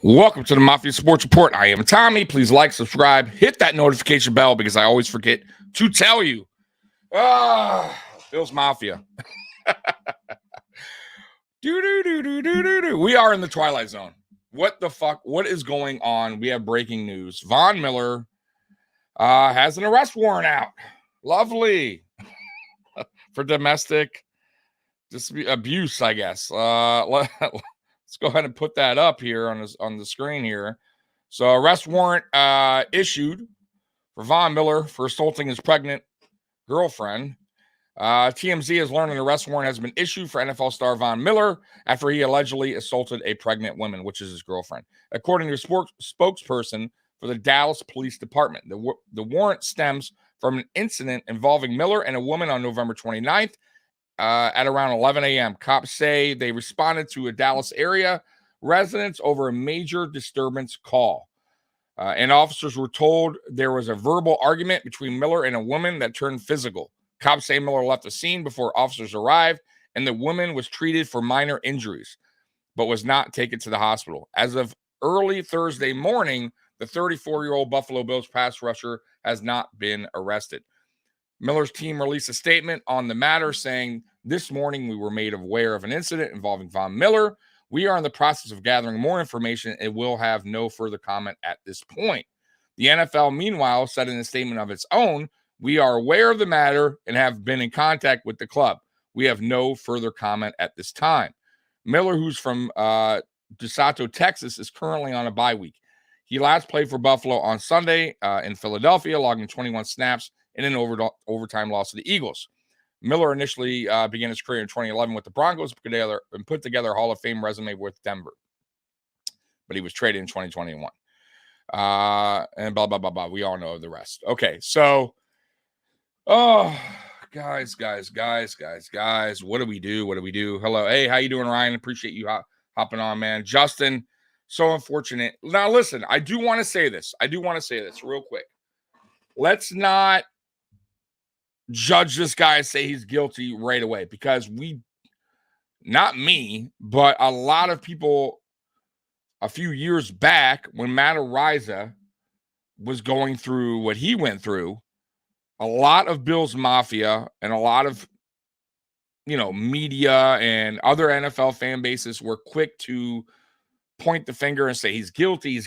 Welcome to the Mafia Sports Report. I am Tommy. Please like, subscribe, hit that notification bell because I always forget to tell you. Bills Mafia. We are in the Twilight Zone. What the fuck? What is going on? We have breaking news. Von Miller has an arrest warrant out. Lovely. For domestic abuse, I guess. Let's go ahead and put that up here on the screen here. So arrest warrant issued for Von Miller for assaulting his pregnant girlfriend. TMZ has learned an arrest warrant has been issued for NFL star Von Miller after he allegedly assaulted a pregnant woman, which is his girlfriend. According to a spokesperson for the Dallas Police Department, the warrant stems from an incident involving Miller and a woman on November 29th at around 11 a.m. Cops say they responded to a Dallas area residents over a major disturbance call. And officers were told there was a verbal argument between Miller and a woman that turned physical. Cops say Miller left the scene before officers arrived, and the woman was treated for minor injuries, but was not taken to the hospital. As of early Thursday morning, the 34-year-old Buffalo Bills pass rusher has not been arrested. Miller's team released a statement on the matter saying, "This morning we were made aware of an incident involving Von Miller. We are in the process of gathering more information and will have no further comment at this point." The NFL, meanwhile, said in a statement of its own, "We are aware of the matter and have been in contact with the club. We have no further comment at this time." Miller, who's from DeSoto, Texas, is currently on a bye week. He last played for Buffalo on Sunday in Philadelphia, logging 21 snaps in an overtime loss to the Eagles. Miller initially began his career in 2011 with the Broncos and put together a Hall of Fame resume with Denver. But he was traded in 2021. And blah, blah, blah, blah. We all know the rest. Okay, so, guys. What do we do? Hello. Hey, how you doing, Ryan? Appreciate you hopping on, man. Justin, so unfortunate. Now, listen, I do want to say this real quick. Let's not judge this guy and say he's guilty right away, because not me, but a lot of people a few years back when Matt Ariza was going through what he went through, a lot of Bills Mafia and a lot of, media and other NFL fan bases were quick to point the finger and say he's guilty.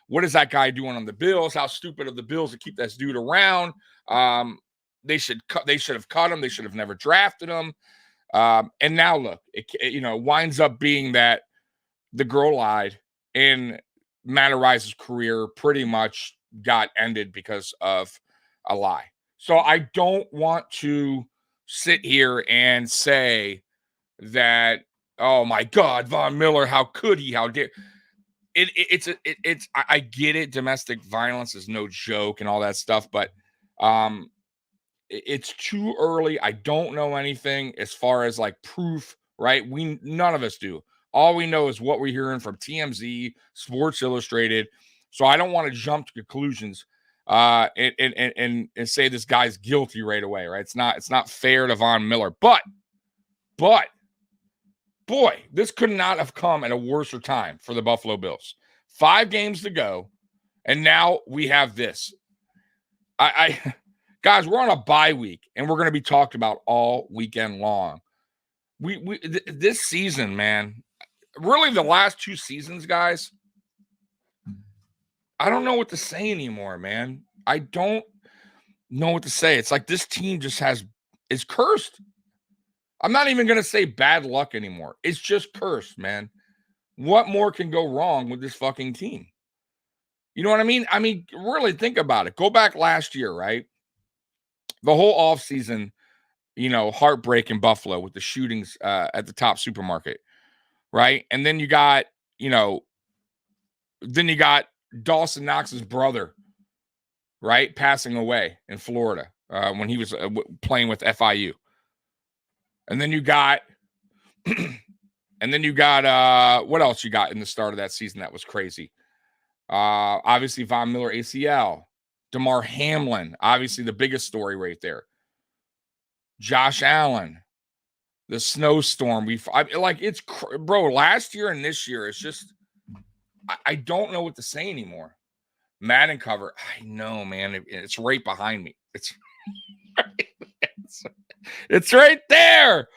What is that guy doing on the Bills? How stupid of the Bills to keep this dude around. They should have cut him. They should have never drafted him. And now look, it winds up being that the girl lied and Matt Ariza's career pretty much got ended because of a lie. So I don't want to sit here and say that, oh my God, Von Miller, how could he? How dare? I get it. Domestic violence is no joke and all that stuff, but it's too early. I don't know anything as far as like proof, right? None of us do. All we know is what we're hearing from TMZ, Sports Illustrated. So I don't want to jump to conclusions and say this guy's guilty right away, right? It's not fair to Von Miller. But boy, this could not have come at a worse time for the Buffalo Bills. 5 games to go, and now we have this. Guys, we're on a bye week, and we're going to be talked about all weekend long. This season, man, really the last 2 seasons, guys, I don't know what to say anymore, man. I don't know what to say. It's like this team just is cursed. I'm not even going to say bad luck anymore. It's just cursed, man. What more can go wrong with this fucking team? You know what I mean? I mean, really think about it. Go back last year, right? The whole offseason, heartbreak in Buffalo with the shootings at the Top supermarket, right? And then you got, Dawson Knox's brother, right, passing away in Florida when he was playing with FIU. And then you got, what else you got in the start of that season that was crazy? Obviously, Von Miller ACL, DeMar Hamlin, obviously the biggest story right there. Josh Allen, the snowstorm. Bro, last year and this year, it's just, I don't know what to say anymore. Madden cover. I know, man. It's right behind me. It's right there.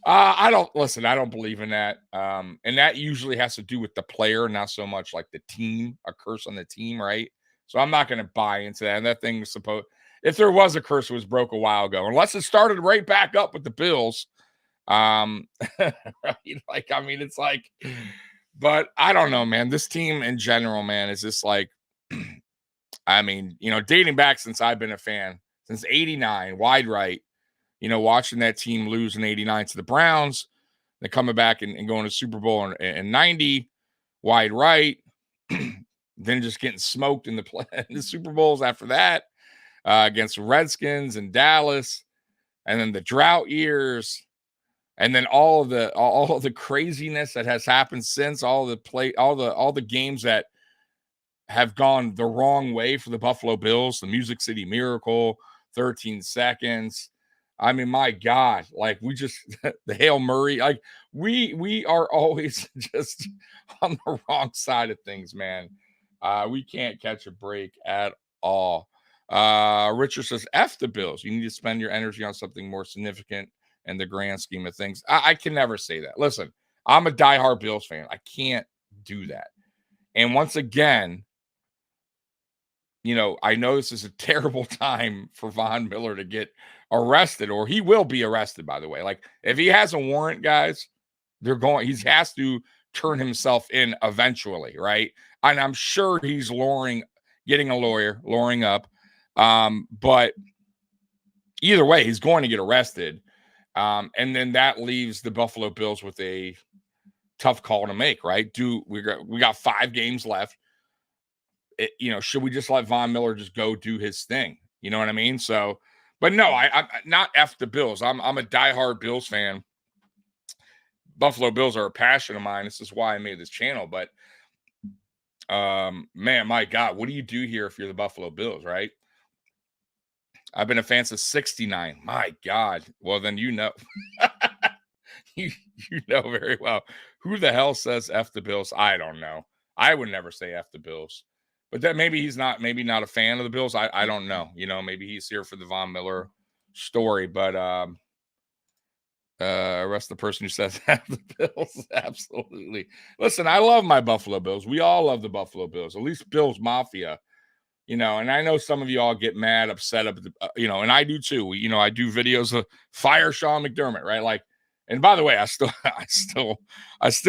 I don't believe in that. And that usually has to do with the player, not so much like the team, a curse on the team, right? So I'm not going to buy into that. And that thing was if there was a curse, it was broke a while ago, unless it started right back up with the Bills. Like, I mean, it's like, but I don't know, man. This team in general, man, is just like, I mean, dating back since I've been a fan, since '89, wide right, watching that team lose in '89 to the Browns, then coming back and going to Super Bowl in '90, wide right, then just getting smoked in the Super Bowls after that against Redskins and Dallas, and then the drought years, and then all the craziness that has happened since, all the games that have gone the wrong way for the Buffalo Bills, the Music City Miracle, 13 seconds. I mean, my God, like we just the Hail Murray, like we are always just on the wrong side of things, man. We can't catch a break at all. Richard says, F the Bills. You need to spend your energy on something more significant in the grand scheme of things. I can never say that. Listen, I'm a diehard Bills fan. I can't do that. And once again, I know this is a terrible time for Von Miller to get arrested, or he will be arrested, by the way. Like, if he has a warrant, guys, he has to turn himself in eventually, right? And I'm sure he's getting a lawyer, lawyering up. But either way, he's going to get arrested. And then that leaves the Buffalo Bills with a tough call to make, right? We got 5 games left. Should we just let Von Miller just go do his thing? You know what I mean? So, but no, I'm not F the Bills. I'm a diehard Bills fan. Buffalo Bills are a passion of mine. This is why I made this channel. But, man, my God, what do you do here if you're the Buffalo Bills, right? I've been a fan since '69. My God. Well, then you know very well. Who the hell says F the Bills? I don't know. I would never say F the Bills. But that maybe he's not a fan of the Bills. I don't know. Maybe he's here for the Von Miller story. But arrest the person who says F the Bills. Absolutely. Listen, I love my Buffalo Bills. We all love the Buffalo Bills, at least Bills Mafia. And I know some of you all get mad, upset, and I do too. I do videos of fire Sean McDermott, right? Like, and by the way, I still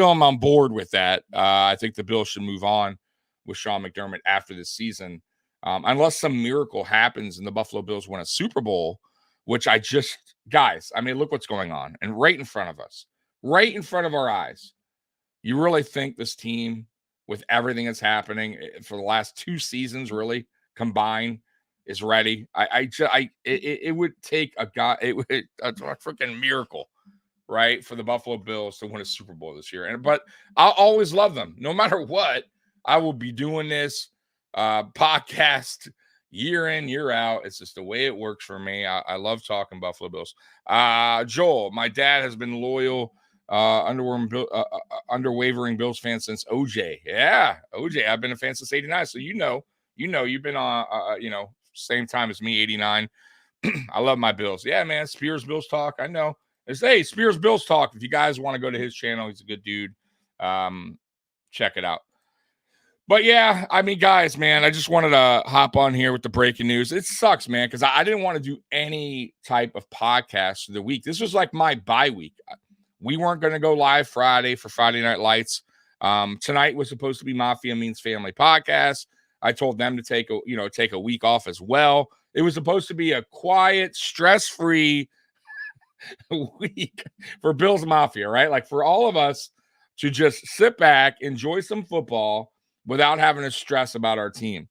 am on board with that. I think the Bills should move on with Sean McDermott after this season, unless some miracle happens and the Buffalo Bills win a Super Bowl, which guys, I mean, look what's going on, and right in front of us, right in front of our eyes. You really think this team, with everything that's happening for the last 2 seasons, really combined, is ready? It would take a freaking miracle, right, for the Buffalo Bills to win a Super Bowl this year. But I'll always love them, no matter what. I will be doing this podcast year in, year out. It's just the way it works for me. I love talking Buffalo Bills. Joel, my dad has been loyal, underwavering Bills fan since OJ. Yeah, OJ. I've been a fan since '89. So you've been on same time as me, '89. I love my Bills. Yeah, man. Spears Bills talk. I know. Spears Bills talk. If you guys want to go to his channel, he's a good dude. Check it out. But yeah, I mean, guys, man, I just wanted to hop on here with the breaking news. It sucks, man, because I didn't want to do any type of podcast for the week. This was like my bye week. We weren't going to go live Friday for Friday Night Lights. Tonight was supposed to be Mafia Means Family podcast. I told them to take a week off as well. It was supposed to be a quiet, stress-free week for Bills Mafia, right? Like, for all of us to just sit back, enjoy some football without having to stress about our team.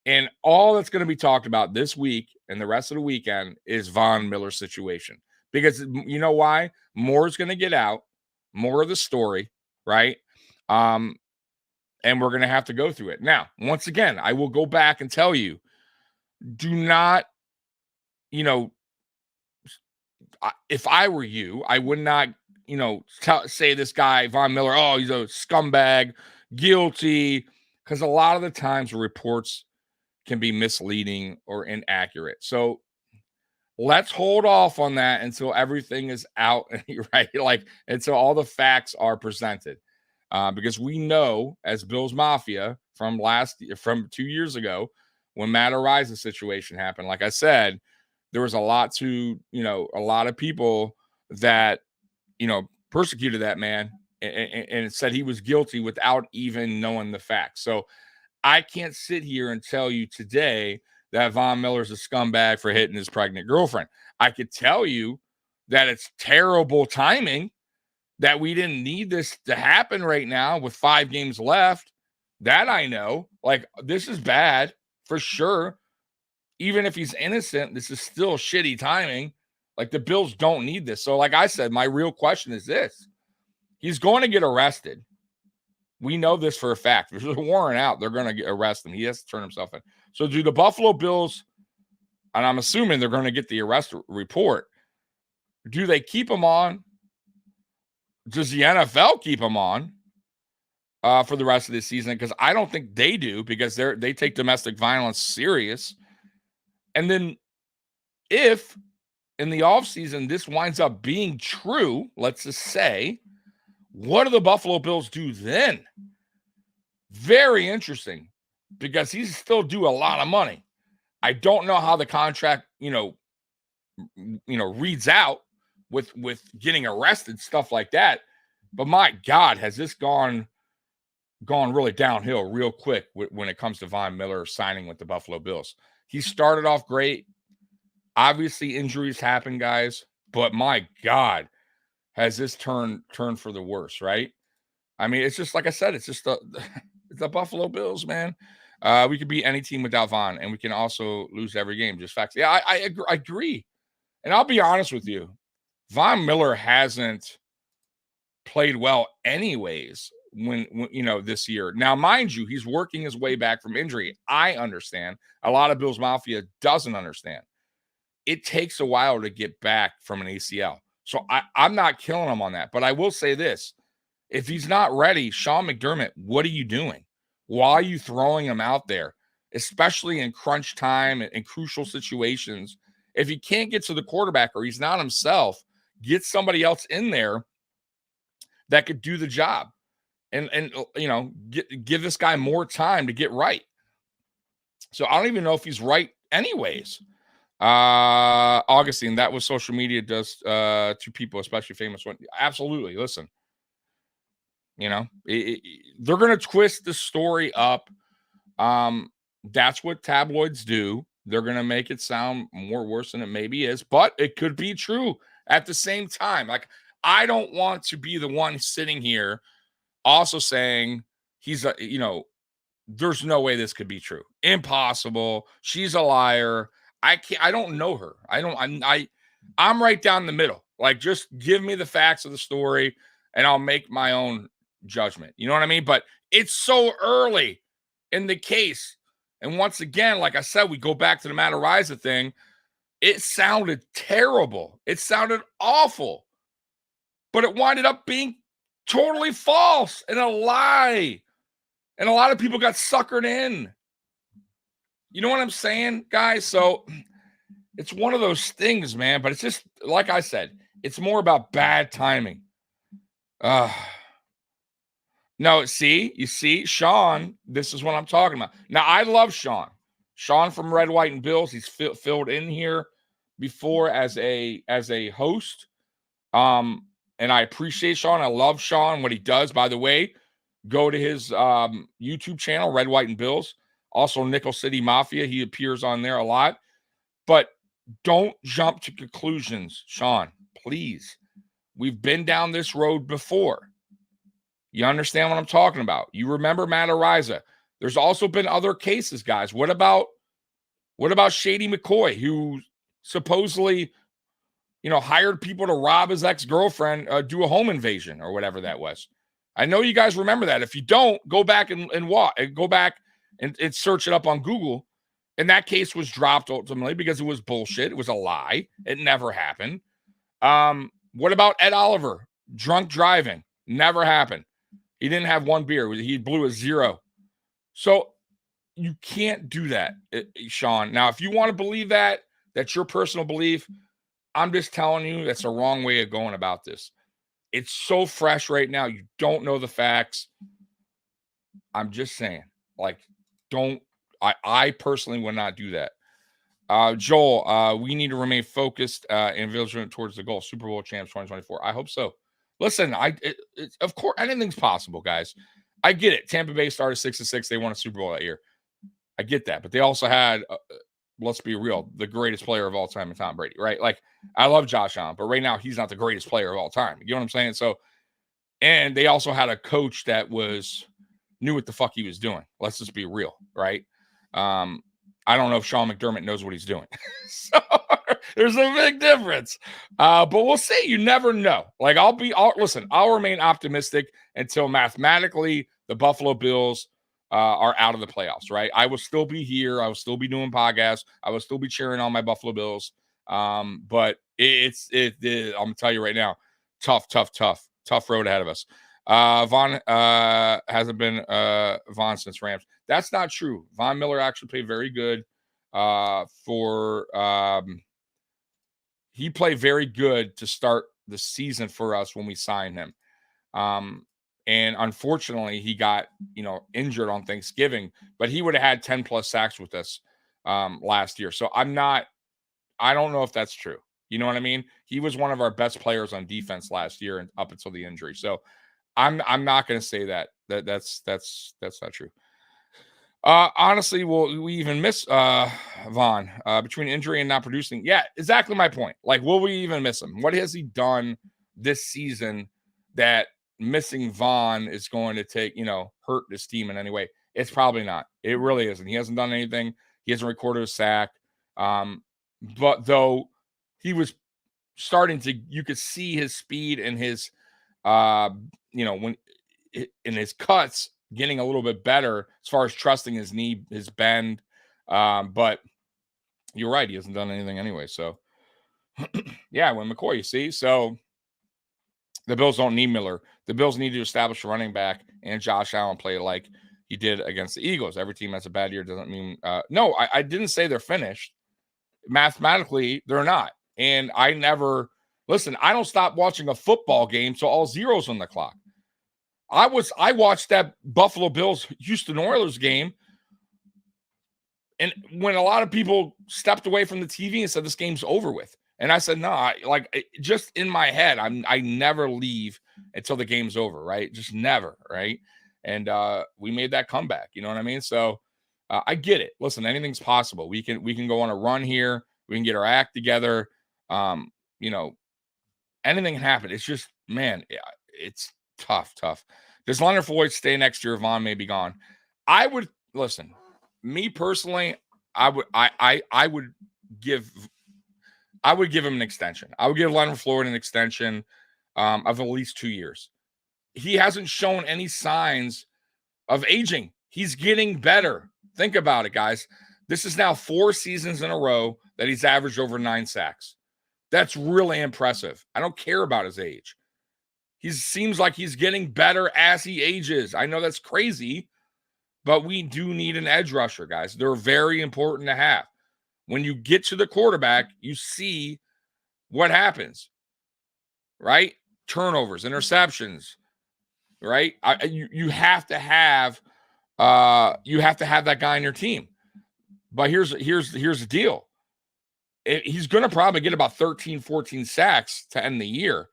And all that's going to be talked about this week and the rest of the weekend is Von Miller's situation. Because you know why? More is going to get out, more of the story, right? And we're going to have to go through it. Now, once again, I will go back and tell you, do not, if I were you, I would not, say this guy, Von Miller, oh, he's a scumbag, guilty, because a lot of the times the reports can be misleading or inaccurate. So let's hold off on that until everything is out, right? Like until all the facts are presented. Because we know, as Bills Mafia from 2 years ago, when Matt Ariza's situation happened, like I said, there was a lot of people that, persecuted that man and said he was guilty without even knowing the facts. So I can't sit here and tell you today that Von Miller's a scumbag for hitting his pregnant girlfriend. I could tell you that it's terrible timing, that we didn't need this to happen right now with 5 games left. That I know. Like, this is bad for sure. Even if he's innocent, this is still shitty timing. Like, the Bills don't need this. So, like I said, my real question is this. He's going to get arrested. We know this for a fact. If there's a warrant out, they're going to arrest him. He has to turn himself in. So do the Buffalo Bills, and I'm assuming they're going to get the arrest report, do they keep him on? Does the NFL keep him on for the rest of the season? Because I don't think they do, because they take domestic violence serious. And then if in the offseason this winds up being true, let's just say, what do the Buffalo Bills do then? Very interesting, because he's still due a lot of money. I don't know how the contract, reads out with getting arrested, stuff like that. But my God, has this gone really downhill real quick when it comes to Von Miller signing with the Buffalo Bills. He started off great. Obviously, injuries happen, guys. But my God, has this turned for the worse, right? I mean, it's just like I said, it's just the Buffalo Bills, man. We could beat any team without Von, and we can also lose every game. Just facts. Yeah, I agree. And I'll be honest with you. Von Miller hasn't played well anyways when this year. Now, mind you, he's working his way back from injury. I understand. A lot of Bills Mafia doesn't understand. It takes a while to get back from an ACL. So I'm not killing him on that. But I will say this. If he's not ready, Sean McDermott, what are you doing? Why are you throwing him out there, especially in crunch time and crucial situations? If he can't get to the quarterback or he's not himself, get somebody else in there that could do the job and give this guy more time to get right. So I don't even know if he's right anyways. Augustine, that was social media does to people, especially famous ones. Absolutely. Listen, they're going to twist the story up. That's what tabloids do. They're going to make it sound more worse than it maybe is, but it could be true at the same time. Like, I don't want to be the one sitting here also saying he's there's no way this could be true. Impossible. She's a liar. I don't know her. I'm right down the middle. Like, just give me the facts of the story and I'll make my own judgment. You know what I mean? But it's so early in the case. And once again, like I said, we go back to the Matt Ariza thing. It sounded terrible. It sounded awful. But it winded up being totally false and a lie. And a lot of people got suckered in. You know what I'm saying, guys? So it's one of those things, man. But it's just, like I said, it's more about bad timing. No, you see, Sean, this is what I'm talking about. Now, I love Sean. Sean from Red, White, and Bills. He's filled in here before as a host. And I appreciate Sean. I love Sean, what he does. By the way, go to his YouTube channel, Red, White, and Bills. Also, Nickel City Mafia. He appears on there a lot. But don't jump to conclusions, Sean. Please. We've been down this road before. You understand what I'm talking about? You remember Matt Ariza. There's also been other cases, guys. What about Shady McCoy, who supposedly, hired people to rob his ex-girlfriend, do a home invasion or whatever that was? I know you guys remember that. If you don't, go back and go back and search it up on Google. And that case was dropped ultimately because it was bullshit. It was a lie. It never happened. What about Ed Oliver? Drunk driving. Never happened. He didn't have one beer. He blew a zero. So you can't do that, Sean. Now, if you want to believe that, that's your personal belief. I'm just telling you that's the wrong way of going about this. It's so fresh right now. You don't know the facts. I'm just saying, like, I personally would not do that. Joel, we need to remain focused and vigilant towards the goal. Super Bowl champs 2024. I hope so. Listen, of course, anything's possible, guys. I get it. Tampa Bay started 6-6. They won a Super Bowl that year. I get that. But they also had, let's be real, the greatest player of all time in Tom Brady, right? Like, I love Josh Allen, but right now he's not the greatest player of all time. You know what I'm saying? So, and they also had a coach that knew what the fuck he was doing. Let's just be real, right? I don't know if Sean McDermott knows what he's doing. So there's a big difference. But we'll see. You never know. Like, I'll remain optimistic until mathematically the Buffalo Bills are out of the playoffs, right? I will still be here. I will still be doing podcasts. I will still be cheering on my Buffalo Bills. But I'm gonna tell you right now, tough road ahead of us. Von hasn't been Von since Rams. That's not true. Von Miller actually played very good he played very good to start the season for us when we signed him. And unfortunately he got, injured on Thanksgiving, but he would have had 10 plus sacks with us last year. So I don't know if that's true. You know what I mean? He was one of our best players on defense last year and up until the injury. So I'm not going to say that's not true. Honestly, will we even miss Von between injury and not producing? Yeah, exactly my point. Like, will we even miss him? What has he done this season that missing Von is going to take, hurt this team in any way? It's probably not. It really isn't. He hasn't done anything. He hasn't recorded a sack. But though he was starting to, you could see his speed and his, when in his cuts getting a little bit better as far as trusting his knee, his bend. But you're right. He hasn't done anything anyway. So yeah, when McCoy, you see, so the Bills don't need Miller. The Bills need to establish a running back and Josh Allen play like he did against the Eagles. Every team has a bad year. Doesn't mean, no, I didn't say they're finished. Mathematically, they're not. And I don't stop watching a football game till all zeros on the clock. I watched that Buffalo Bills Houston Oilers game, and when a lot of people stepped away from the TV and said this game's over with, and I said no, just in my head, I never leave until the game's over, right? Just never, right? And we made that comeback, you know what I mean? So I get it. Listen, anything's possible. We can go on a run here. We can get our act together. Anything can happen. It's just, man, it's tough. Does Leonard Floyd stay next year? Von may be gone. I would listen. Me personally, I would give him an extension. I would give Leonard Floyd an extension of at least 2 years. He hasn't shown any signs of aging. He's getting better. Think about it, guys. This is now 4 seasons in a row that he's averaged over 9 sacks. That's really impressive. I don't care about his age. He seems like he's getting better as he ages. I know that's crazy, but we do need an edge rusher, guys. They're very important to have. When you get to the quarterback, you see what happens, right? Turnovers, interceptions, right? You have to have that guy on your team. But here's the deal. He's going to probably get about 13, 14 sacks to end the year.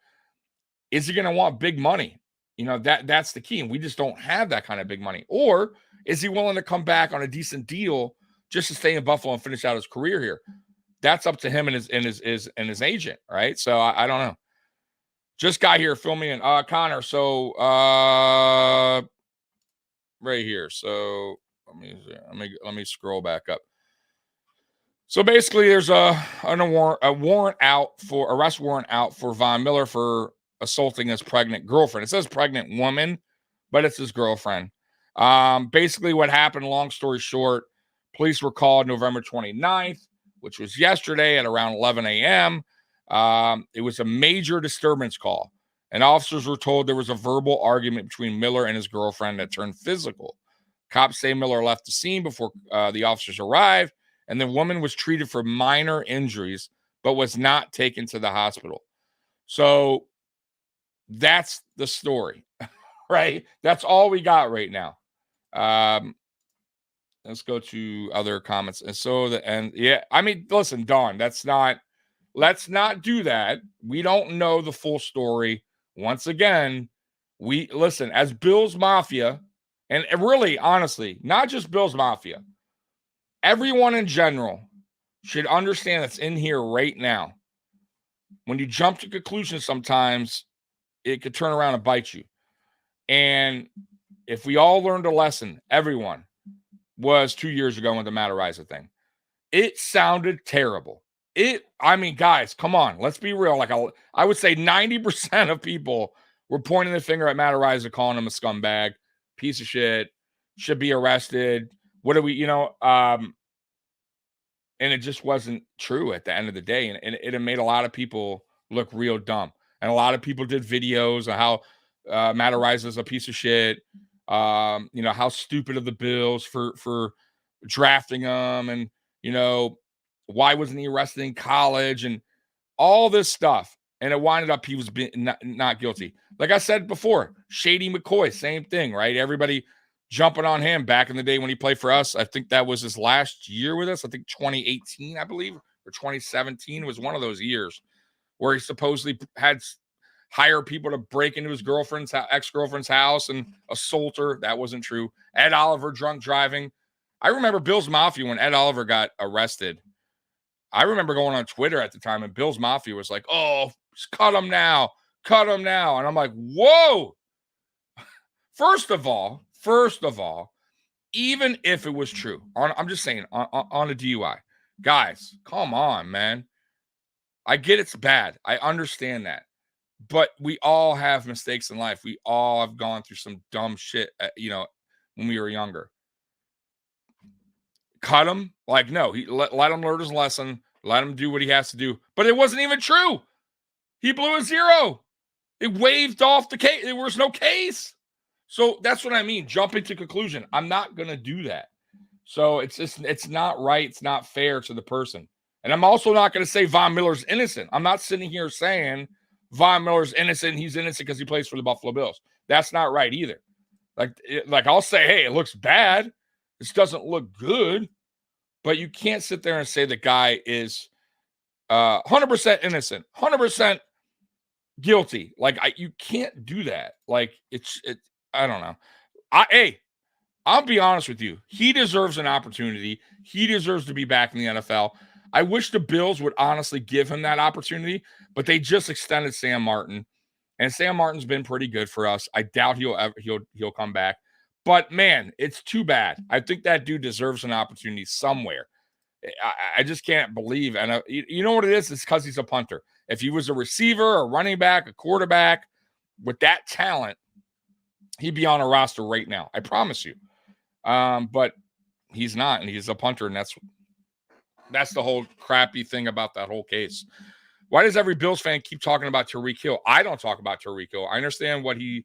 Is he going to want big money? That's the key. And we just don't have that kind of big money. Or is he willing to come back on a decent deal just to stay in Buffalo and finish out his career here? That's up to him and his agent, right? So I don't know. Just got here, fill me in. Connor, so right here. So let me scroll back up. So basically, there's a arrest warrant out for Von Miller for assaulting his pregnant girlfriend. It says pregnant woman, but it's his girlfriend. Basically, what happened, long story short, police were called November 29th, which was yesterday at around 11 a.m. It was a major disturbance call, and officers were told there was a verbal argument between Miller and his girlfriend that turned physical. Cops say Miller left the scene before the officers arrived, and the woman was treated for minor injuries, but was not taken to the hospital. So that's the story, right? That's all we got right now. Let's go to other comments. And so I mean, listen, Dawn, let's not do that. We don't know the full story. Once again, we listen as Bills Mafia, and really, honestly, not just Bills Mafia, everyone in general should understand that's in here right now. When you jump to conclusions, sometimes it could turn around and bite you. And if we all learned a lesson, everyone was 2 years ago with the Matt Araiza thing. It sounded terrible. I mean, guys, come on. Let's be real. Like I would say 90% of people were pointing the finger at Matt Araiza, calling him a scumbag, piece of shit, should be arrested. What do we, and it just wasn't true at the end of the day. And it made a lot of people look real dumb. And a lot of people did videos of how Matt Araiza is a piece of shit. How stupid of the Bills for drafting him, and why wasn't he arrested in college, and all this stuff. And it winded up he was not guilty. Like I said before, Shady McCoy, same thing, right? Everybody jumping on him back in the day when he played for us. I think that was his last year with us. I think 2018, I believe, or 2017 was one of those years where he supposedly had hire people to break into his ex-girlfriend's house and assault her. That wasn't true. Ed Oliver drunk driving. I remember Bills Mafia when Ed Oliver got arrested. I remember going on Twitter at the time, and Bills Mafia was like, "Oh, cut him now, cut him now," and I'm like, "Whoa!" First of all, even if it was true, I'm just saying on a DUI, guys, come on, man. I get it's bad. I understand that. But we all have mistakes in life. We all have gone through some dumb shit, when we were younger. Cut him? Like, no, he let him learn his lesson. Let him do what he has to do. But it wasn't even true. He blew a zero. It waved off the case. There was no case. So that's what I mean. Jumping to conclusion. I'm not going to do that. So it's not right. It's not fair to the person. And I'm also not going to say Von Miller's innocent. I'm not sitting here saying Von Miller's innocent. He's innocent because he plays for the Buffalo Bills. That's not right either. Like I'll say, hey, it looks bad. This doesn't look good. But you can't sit there and say the guy is 100% innocent, 100% guilty. Like you can't do that. Like I don't know. I'll be honest with you. He deserves an opportunity. He deserves to be back in the NFL. I wish the Bills would honestly give him that opportunity, but they just extended Sam Martin, and Sam Martin's been pretty good for us. I doubt he'll come back, but man, it's too bad. I think that dude deserves an opportunity somewhere. I just can't believe, and you know what it is? It's because he's a punter. If he was a receiver, a running back, a quarterback with that talent, he'd be on a roster right now. I promise you. But he's not, and he's a punter, and that's the whole crappy thing about that whole case. Why does every Bills fan keep talking about Tyreek Hill? I don't talk about Tyreek Hill. I understand what he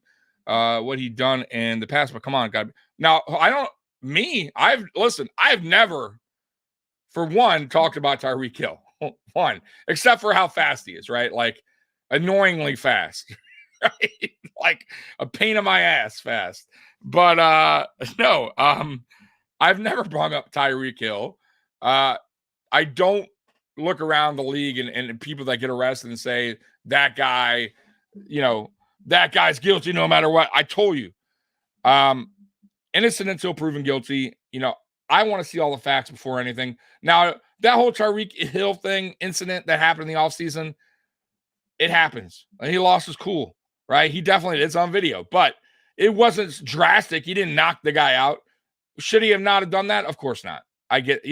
done in the past, but come on, God. Now, I've never, for one, talked about Tyreek Hill. One, except for how fast he is, right? Like annoyingly fast. Right? Like a pain in my ass fast. But no, I've never brought up Tyreek Hill. I don't look around the league and people that get arrested and say that guy, that guy's guilty no matter what. I told you, innocent until proven guilty. I want to see all the facts before anything. Now, that whole Tyreek Hill incident that happened in the offseason, it happens. He lost his cool, right? He definitely, it's on video, but it wasn't drastic. He didn't knock the guy out. Should he have not have done that? Of course not. I get,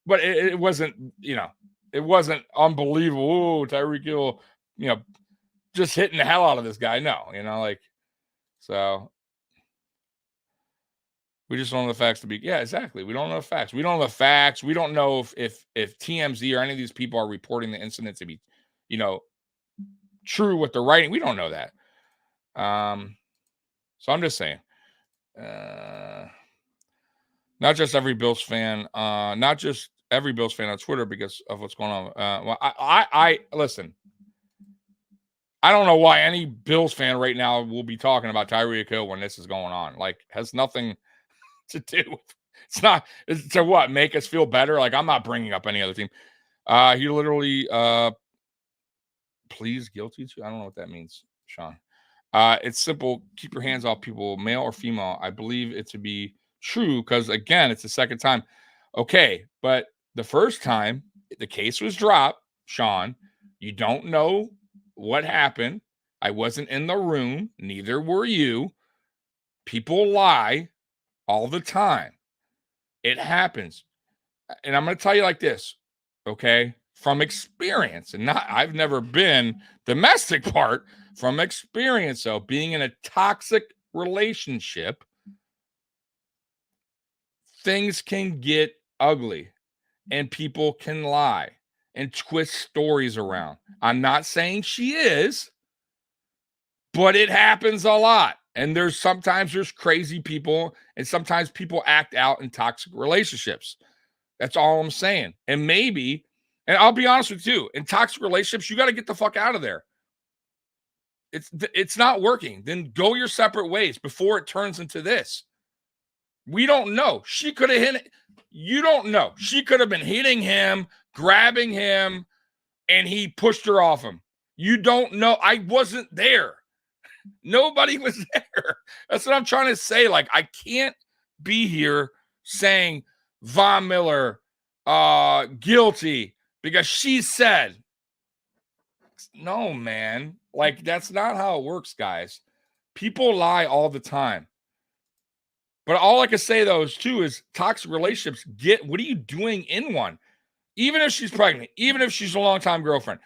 but it wasn't, it wasn't unbelievable. Tyreek Hill, just hitting the hell out of this guy. No, so we just don't know the facts to be. Yeah, exactly. We don't know the facts. We don't know the facts. We don't know if TMZ or any of these people are reporting the incident to be, true what they're writing. We don't know that. So I'm just saying. Not just every Bills fan, not just every Bills fan on Twitter because of what's going on. Well, I listen. I don't know why any Bills fan right now will be talking about Tyreek Hill when this is going on. Like, has nothing to do with. It's not. It's to what, make us feel better. Like, I'm not bringing up any other team. He literally pleads guilty to. I don't know what that means, Sean. It's simple. Keep your hands off people, male or female. I believe it to be true because, again, it's the second time. Okay, but the first time the case was dropped, Sean, you don't know what happened. I wasn't in the room. Neither were you. People lie all the time. It happens. And I'm going to tell you like this, okay? From experience, and not, I've never been domestic part, from experience, though, being in a toxic relationship, things can get ugly and people can lie and twist stories around. I'm not saying she is, but it happens a lot. And sometimes there's crazy people, and sometimes people act out in toxic relationships. That's all I'm saying. And maybe, and I'll be honest with you, in toxic relationships, you got to get the fuck out of there. It's not working. Then go your separate ways before it turns into this. We don't know. She could have hit it. You don't know. She could have been hitting him, grabbing him, and he pushed her off him. You don't know. I wasn't there. Nobody was there. That's what I'm trying to say. Like, I can't be here saying Von Miller guilty because she said. No, man. Like, that's not how it works, guys. People lie all the time. But all I can say, though, is toxic relationships what are you doing in one? Even if she's pregnant, even if she's a longtime girlfriend.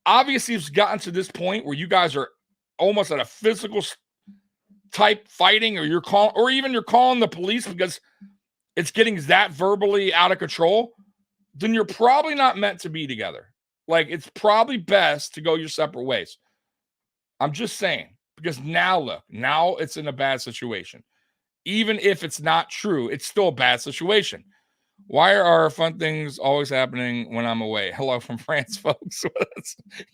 Obviously, it's gotten to this point where you guys are almost at a physical type fighting, or you're calling the police because it's getting that verbally out of control, then you're probably not meant to be together. Like, it's probably best to go your separate ways. I'm just saying, because now it's in a bad situation. Even if it's not true, it's still a bad situation. Why are fun things always happening when I'm away? Hello from France, folks.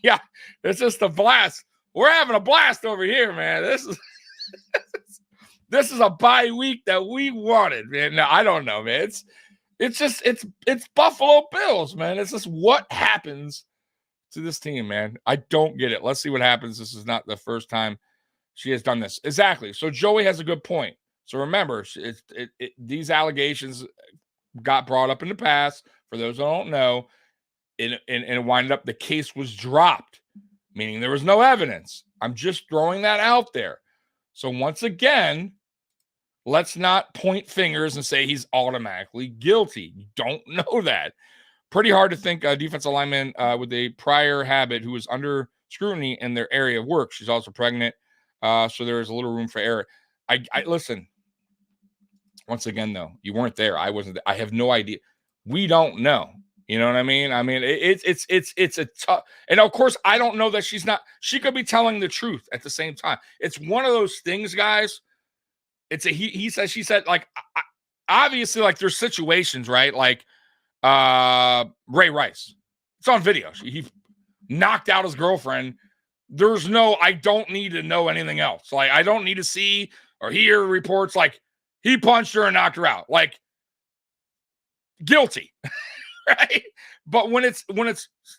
Yeah, it's just a blast. We're having a blast over here, man. This is a bye week that we wanted, man. No, I don't know, man. It's Buffalo Bills, man. It's just what happens to this team, man. I don't get it. Let's see what happens. This is not the first time she has done this. Exactly. So Joey has a good point. So remember, these allegations got brought up in the past. For those who don't know, and it winded up the case was dropped, meaning there was no evidence. I'm just throwing that out there. So once again, let's not point fingers and say he's automatically guilty. You don't know that. Pretty hard to think a defensive lineman with a prior habit who was under scrutiny in their area of work. She's also pregnant, so there is a little room for error. I listen. Once again, though, you weren't there. I wasn't. I have no idea. We don't know. You know what I mean? I mean, it's a tough. And of course, I don't know that she's not. She could be telling the truth at the same time. It's one of those things, guys. It's a he said, she said. Like, obviously, like, there's situations, right? Like Ray Rice. It's on video. He knocked out his girlfriend. There's no. I don't need to know anything else. Like, I don't need to see or hear reports like he punched her and knocked her out. Like, guilty. Right? But when it's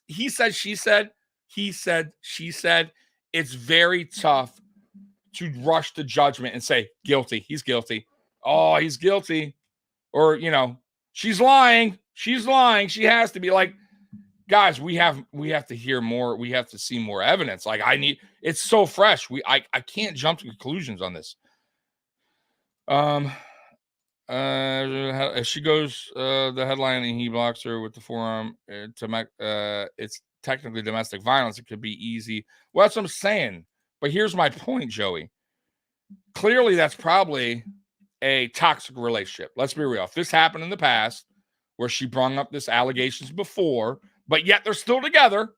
he said, she said, he said, she said, it's very tough to rush to judgment and say guilty. He's guilty. Oh, he's guilty. Or, she's lying. She's lying. She has to be. Like, guys, we have to hear more. We have to see more evidence. Like, it's so fresh. I can't jump to conclusions on this. If she goes the headline and he blocks her with the forearm it's technically domestic violence. It could be easy. Well, that's what I'm saying. But here's my point, Joey. Clearly, that's probably a toxic relationship. Let's be real. If this happened in the past, where she brought up this allegations before, but yet they're still together,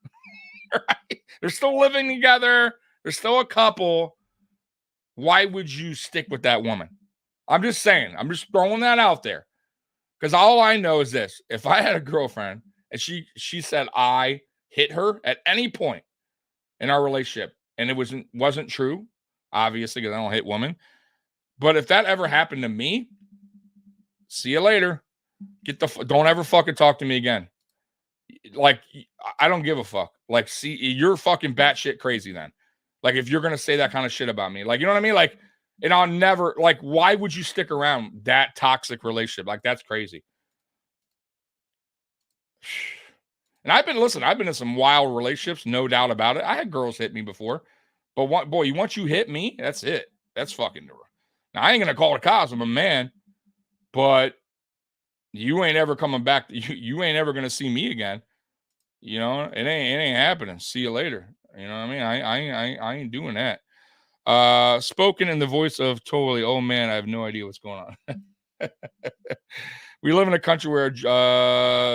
right? They're still living together. They're still a couple. Why would you stick with that woman? I'm just saying. I'm just throwing that out there. Because all I know is this. If I had a girlfriend and she said I hit her at any point in our relationship and it wasn't true, obviously, because I don't hit women. But if that ever happened to me, see you later. Don't ever fucking talk to me again. Like, I don't give a fuck. Like, see, you're fucking batshit crazy then. Like, if you're gonna say that kind of shit about me, like, you know what I mean? Like, and I'll never, like, why would you stick around that toxic relationship? Like, that's crazy. And I've been in some wild relationships, no doubt about it. I had girls hit me before, but once you hit me, that's it. That's fucking. Now I ain't gonna call the cops. I'm a man, but you ain't ever coming back. You ain't ever gonna see me again. You know, it ain't happening. See you later. You know what I mean? I ain't doing that. Spoken in the voice of totally. Oh man, I have no idea what's going on. We live in a country where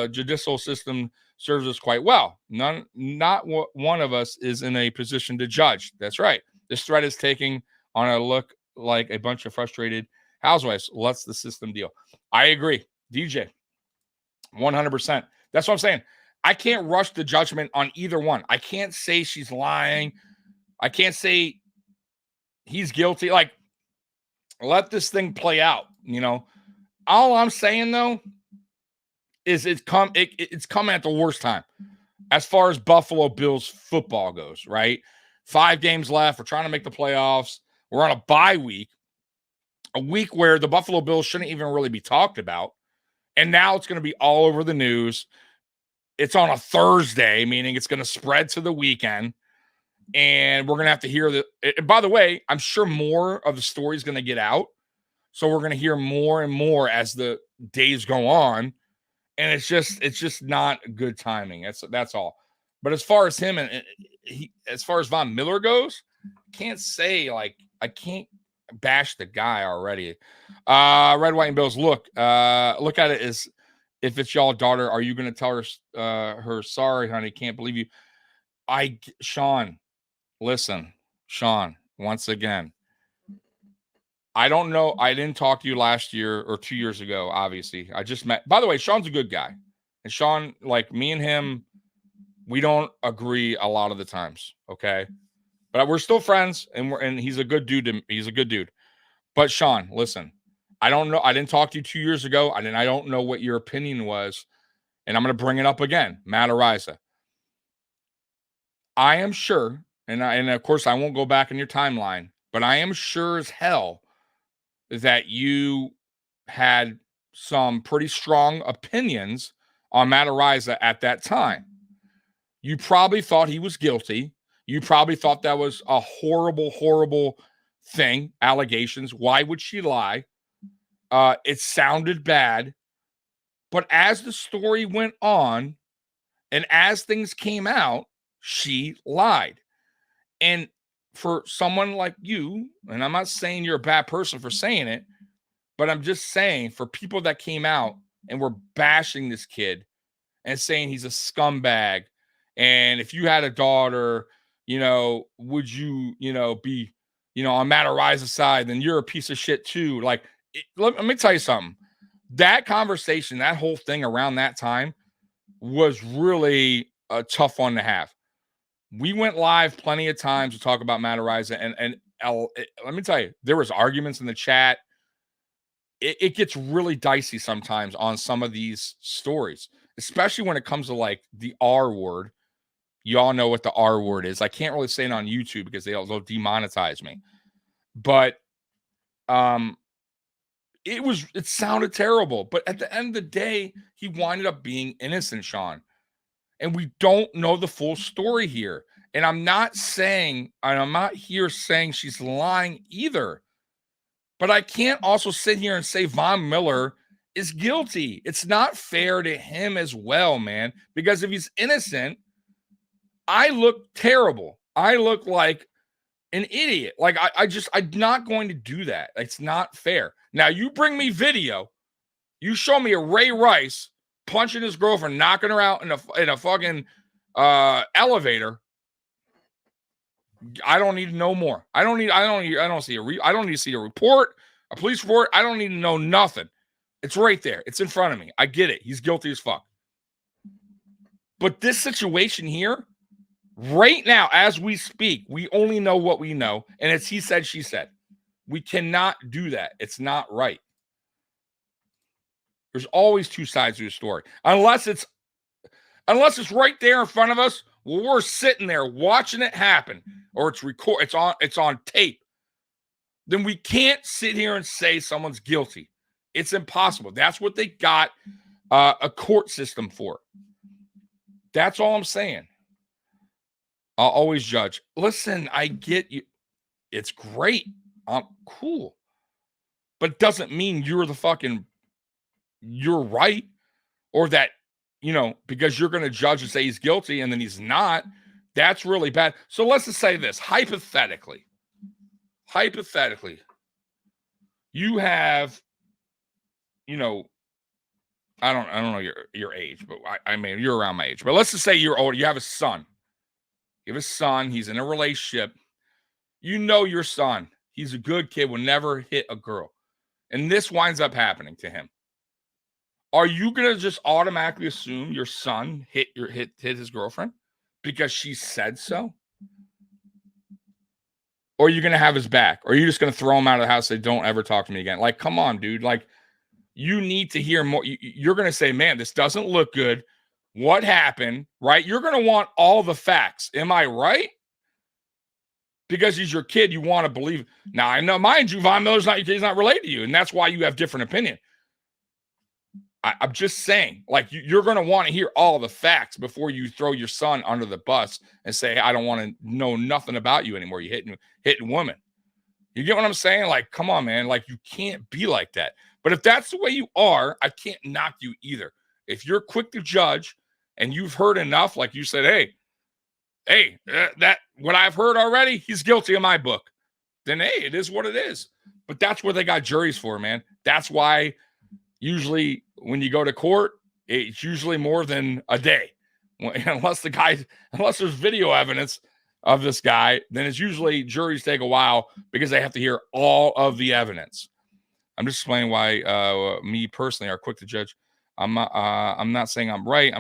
judicial system serves us quite well. Not one of us is in a position to judge. That's right. This threat is taking on a look like a bunch of frustrated housewives. Let's the system deal. I agree, DJ. 100%. That's what I'm saying. I can't rush the judgment on either one. I can't say she's lying. I can't say he's guilty. Like, let this thing play out. You know. All I'm saying though is it's coming at the worst time as far as Buffalo Bills football goes, right? 5 games left. We're trying to make the playoffs. We're on a bye week, a week where the Buffalo Bills shouldn't even really be talked about. And now it's going to be all over the news. It's on a Thursday, meaning it's going to spread to the weekend. And we're going to have to hear that. By the way, I'm sure more of the story is going to get out. So we're going to hear more and more as the days go on. And it's just not good timing. That's all. But as far as him as far as Von Miller goes, can't say, like, I can't bash the guy already. Red, White, and Bills. Look at it as if it's y'all daughter. Are you going to tell her sorry, honey? Can't believe you. Sean, listen, Sean, once again. I don't know. I didn't talk to you last year or 2 years ago, obviously. I just met. By the way, Sean's a good guy. And Sean, like, me and him, we don't agree a lot of the times, okay? But we're still friends, and he's a good dude. He's a good dude. But Sean, listen, I don't know. I didn't talk to you 2 years ago. I don't know what your opinion was, and I'm going to bring it up again. Matt Ariza. I am sure, and of course I won't go back in your timeline, but I am sure as hell that you had some pretty strong opinions on Matt Ariza at that time. You probably thought he was guilty. You probably thought that was a horrible, horrible thing, allegations. Why would she lie? It sounded bad. But as the story went on and as things came out, she lied. And for someone like you, and I'm not saying you're a bad person for saying it, but I'm just saying for people that came out and were bashing this kid and saying he's a scumbag, and if you had a daughter, would you, be, on Matt Ariza's side, then you're a piece of shit too. Like, let me tell you something. That conversation, that whole thing around that time was really a tough one to have. We went live plenty of times to talk about Matt Ariza, and let me tell you, there was arguments in the chat. It gets really dicey sometimes on some of these stories, especially when it comes to, like, the R word. Y'all know what the R word is. I can't really say it on YouTube because they'll demonetize me. But it sounded terrible. But at the end of the day, he winded up being innocent, Sean. And we don't know the full story here. And I'm not here saying she's lying either. But I can't also sit here and say Von Miller is guilty. It's not fair to him as well, man. Because if he's innocent, I look terrible. I look like an idiot. Like, I'm not going to do that. It's not fair. Now, you bring me video. You show me a Ray Rice punching his girlfriend, knocking her out in a fucking elevator. I don't need to know more. I don't need to see a report. A police report, I don't need to know nothing. It's right there. It's in front of me. I get it. He's guilty as fuck. But this situation here, right now, as we speak, we only know what we know, and it's he said, she said. We cannot do that. It's not right. There's always two sides to a story. Unless it's right there in front of us, well, we're sitting there watching it happen, or it's on tape. Then we can't sit here and say someone's guilty. It's impossible. That's what they got a court system for. That's all I'm saying. I'll always judge. Listen, I get you. It's great. Cool. But it doesn't mean you're right, or that, because you're going to judge and say he's guilty and then he's not. That's really bad. So let's just say this. Hypothetically, you have, I don't know your age, but I mean, you're around my age. But let's just say you're old. You have a son. You have a son. He's in a relationship. Your son. He's a good kid. Will never hit a girl. And this winds up happening to him. Are you going to just automatically assume your son hit his girlfriend because she said so? Or are you going to have his back? Or are you just going to throw him out of the house and say, don't ever talk to me again? Like, come on, dude. Like, you need to hear more. You're going to say, man, this doesn't look good. What happened, right? You're going to want all the facts. Am I right? Because he's your kid, you want to believe. Now, I know, mind you, Von Miller's not your kid. He's not related to you, and that's why you have different opinion. I'm just saying, like, you're going to want to hear all the facts before you throw your son under the bus and say, hey, I don't want to know nothing about you anymore. You're hitting women. You get what I'm saying? Like, come on, man. Like, you can't be like that. But if that's the way you are, I can't knock you either. If you're quick to judge and you've heard enough, like you said, hey, that what I've heard already, he's guilty in my book. Then, hey, it is what it is. But that's what they got juries for, man. That's why usually when you go to court, it's usually more than a day. Unless there's video evidence of this guy, then it's usually juries take a while because they have to hear all of the evidence. I'm just explaining why me personally are quick to judge. I'm not saying I'm right.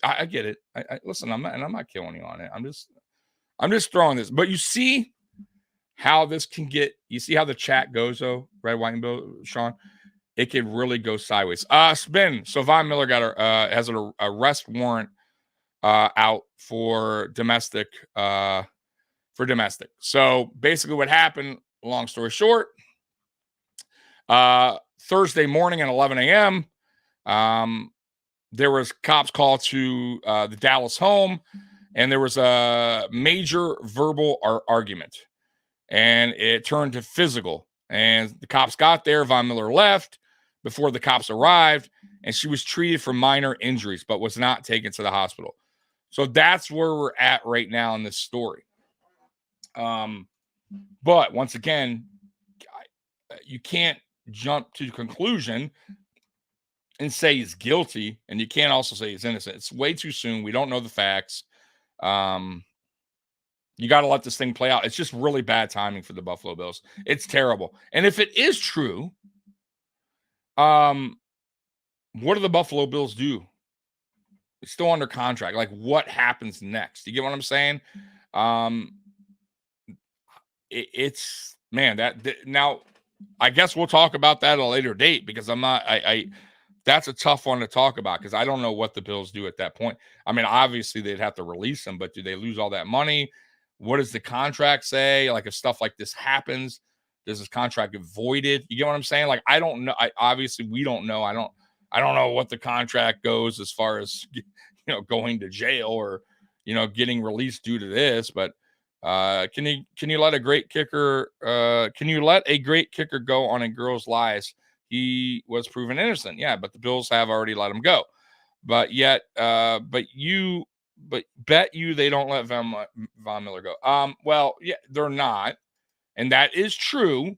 I get it. Listen, I'm not killing you on it. I'm just throwing this. But you see how this can get. You see how the chat goes, though, Red, White, and Bill, Sean. It could really go sideways. Spin. So Von Miller has an arrest warrant out for domestic. So basically, what happened? Long story short, Thursday morning at 11 a.m. There was cops called to the Dallas home, and there was a major verbal argument, and it turned to physical. And the cops got there. Von Miller left before the cops arrived, and she was treated for minor injuries, but was not taken to the hospital. So that's where we're at right now in this story. But once again, you can't jump to the conclusion and say he's guilty, and you can't also say he's innocent. It's way too soon. We don't know the facts. You got to let this thing play out. It's just really bad timing for the Buffalo Bills. It's terrible. And if it is true, what do the Buffalo Bills do? It's still under contract. Like, what happens next? You get what I'm saying? It's man, now I guess we'll talk about that at a later date, because I'm not, that's a tough one to talk about, because I don't know what the Bills do at that point. I mean, obviously they'd have to release him, but do they lose all that money? What does the contract say? Like, if stuff like this happens, does his contract get voided? You get what I'm saying? Like, I don't know. Obviously we don't know. I don't know what the contract goes as far as, going to jail or, getting released due to this, but can you let a great kicker go on a girl's lies? He was proven innocent. Yeah, but the Bills have already let him go. But yet, bet you they don't let Von Miller go. Well, yeah, they're not, and that is true.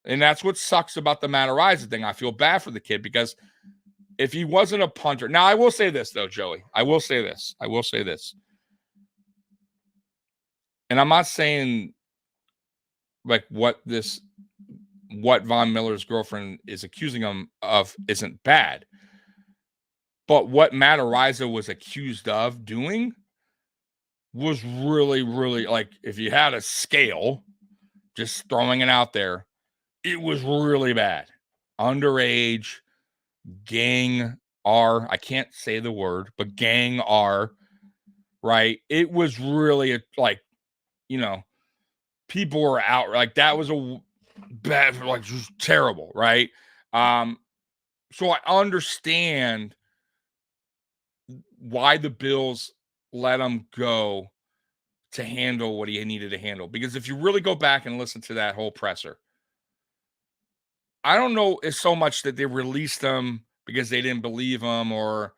And that's what sucks about the Matt Araiza thing. I feel bad for the kid, because if he wasn't a punter. Now, I will say this, though, Joey. I will say this. And I'm not saying like what this what Von Miller's girlfriend is accusing him of isn't bad. But what Matt Ariza was accused of doing was really, really, like, if you had a scale, just throwing it out there, it was really bad. Underage, gang R, I can't say the word, but gang R, right? It was really like, you know, people were out, like, that was a bad, like, just terrible, right? So I understand why the Bills let him go to handle what he needed to handle. Because if you really go back and listen to that whole presser, I don't know if so much that they released him because they didn't believe him or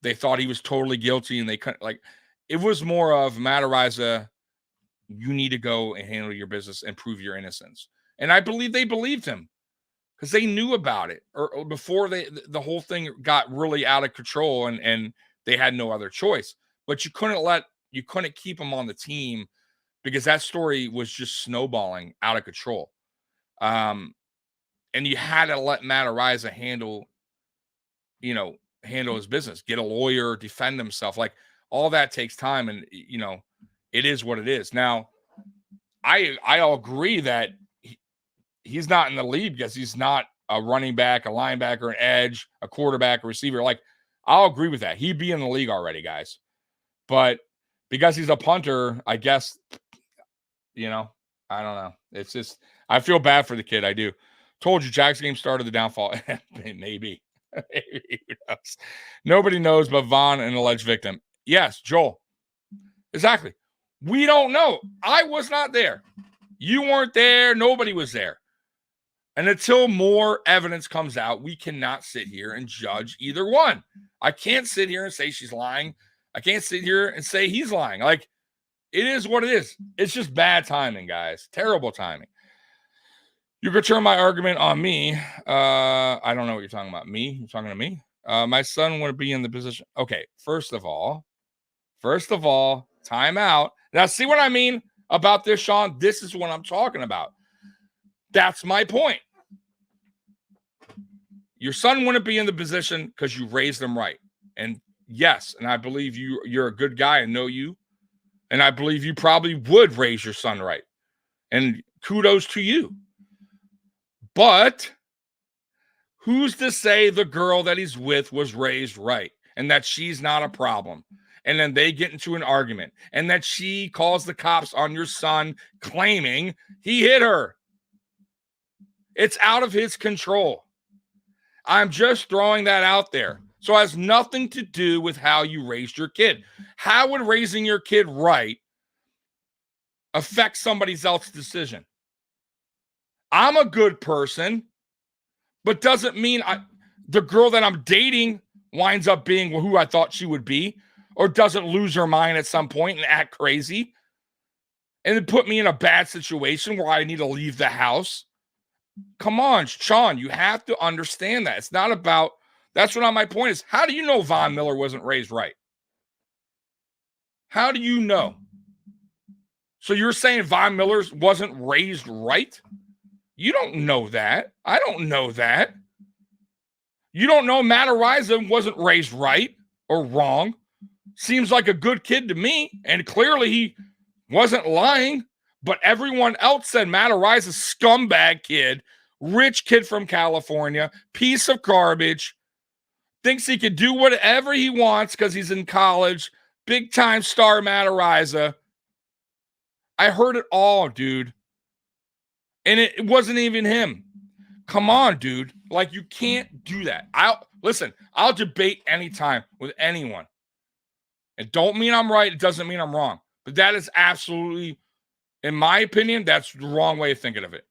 they thought he was totally guilty and they couldn't, like, it was more of Matt Ariza, you need to go and handle your business and prove your innocence. And I believe they believed him because they knew about it or before the whole thing got really out of control and they had no other choice. But you couldn't keep him on the team because that story was just snowballing out of control. And you had to let Matt Ariza handle his business, get a lawyer, defend himself. Like, all that takes time, and it is what it is. Now, I agree that he's not in the league because he's not a running back, a linebacker, an edge, a quarterback, a receiver. Like, I'll agree with that. He'd be in the league already, guys. But because he's a punter, I guess, I don't know. It's just, I feel bad for the kid. I do. Told you, Jack's game started the downfall. Maybe. Maybe. Who knows? Nobody knows but Vaughn, an alleged victim. Yes, Joel. Exactly. We don't know. I was not there. You weren't there. Nobody was there. And until more evidence comes out, we cannot sit here and judge either one. I can't sit here and say she's lying. I can't sit here and say he's lying. Like, it is what it is. It's just bad timing, guys. Terrible timing. You could turn my argument on me. I don't know what you're talking about. Me? You're talking to me? My son wouldn't be in the position. Okay, first of all, time out. Now, see what I mean about this, Sean? This is what I'm talking about. That's my point. Your son wouldn't be in the position because you raised him right. And yes, and I believe you're a good guy and know you. And I believe you probably would raise your son right. And kudos to you. But who's to say the girl that he's with was raised right and that she's not a problem? And then they get into an argument and that she calls the cops on your son claiming he hit her. It's out of his control. I'm just throwing that out there. So it has nothing to do with how you raised your kid. How would raising your kid right affect somebody else's decision? I'm a good person, but doesn't mean the girl that I'm dating winds up being who I thought she would be, or doesn't lose her mind at some point and act crazy and then put me in a bad situation where I need to leave the house. Come on, Sean, you have to understand that. It's not about, that's what my point is. How do you know Von Miller wasn't raised right? How do you know? So you're saying Von Miller wasn't raised right? You don't know that. I don't know that. You don't know Matt Ariza wasn't raised right or wrong. Seems like a good kid to me, and clearly he wasn't lying. But everyone else said Matt Ariza's scumbag kid, rich kid from California, piece of garbage, thinks he could do whatever he wants because he's in college, big-time star Matt Ariza. I heard it all, dude. And it wasn't even him. Come on, dude. Like, you can't do that. I'll debate anytime with anyone. It don't mean I'm right. It doesn't mean I'm wrong. But that is absolutely, in my opinion, that's the wrong way of thinking of it.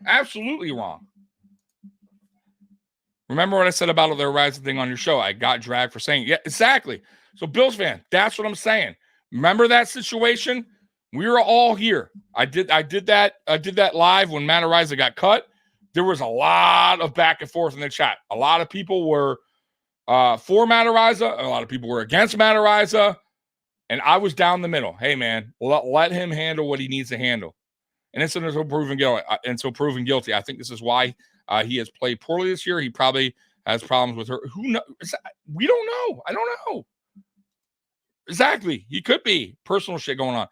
Absolutely wrong. Remember what I said about the Ariza thing on your show? I got dragged for saying, yeah, exactly. So, Bills fan, that's what I'm saying. Remember that situation? We were all here. I did that live when Matt Ariza got cut. There was a lot of back and forth in the chat. A lot of people were for Matt Ariza. A lot of people were against Matt Ariza. And I was down the middle. Hey, man, let him handle what he needs to handle. innocent until proven guilty. I think this is why he has played poorly this year. He probably has problems with her. Who knows? We don't know. I don't know. Exactly. He could be personal shit going on.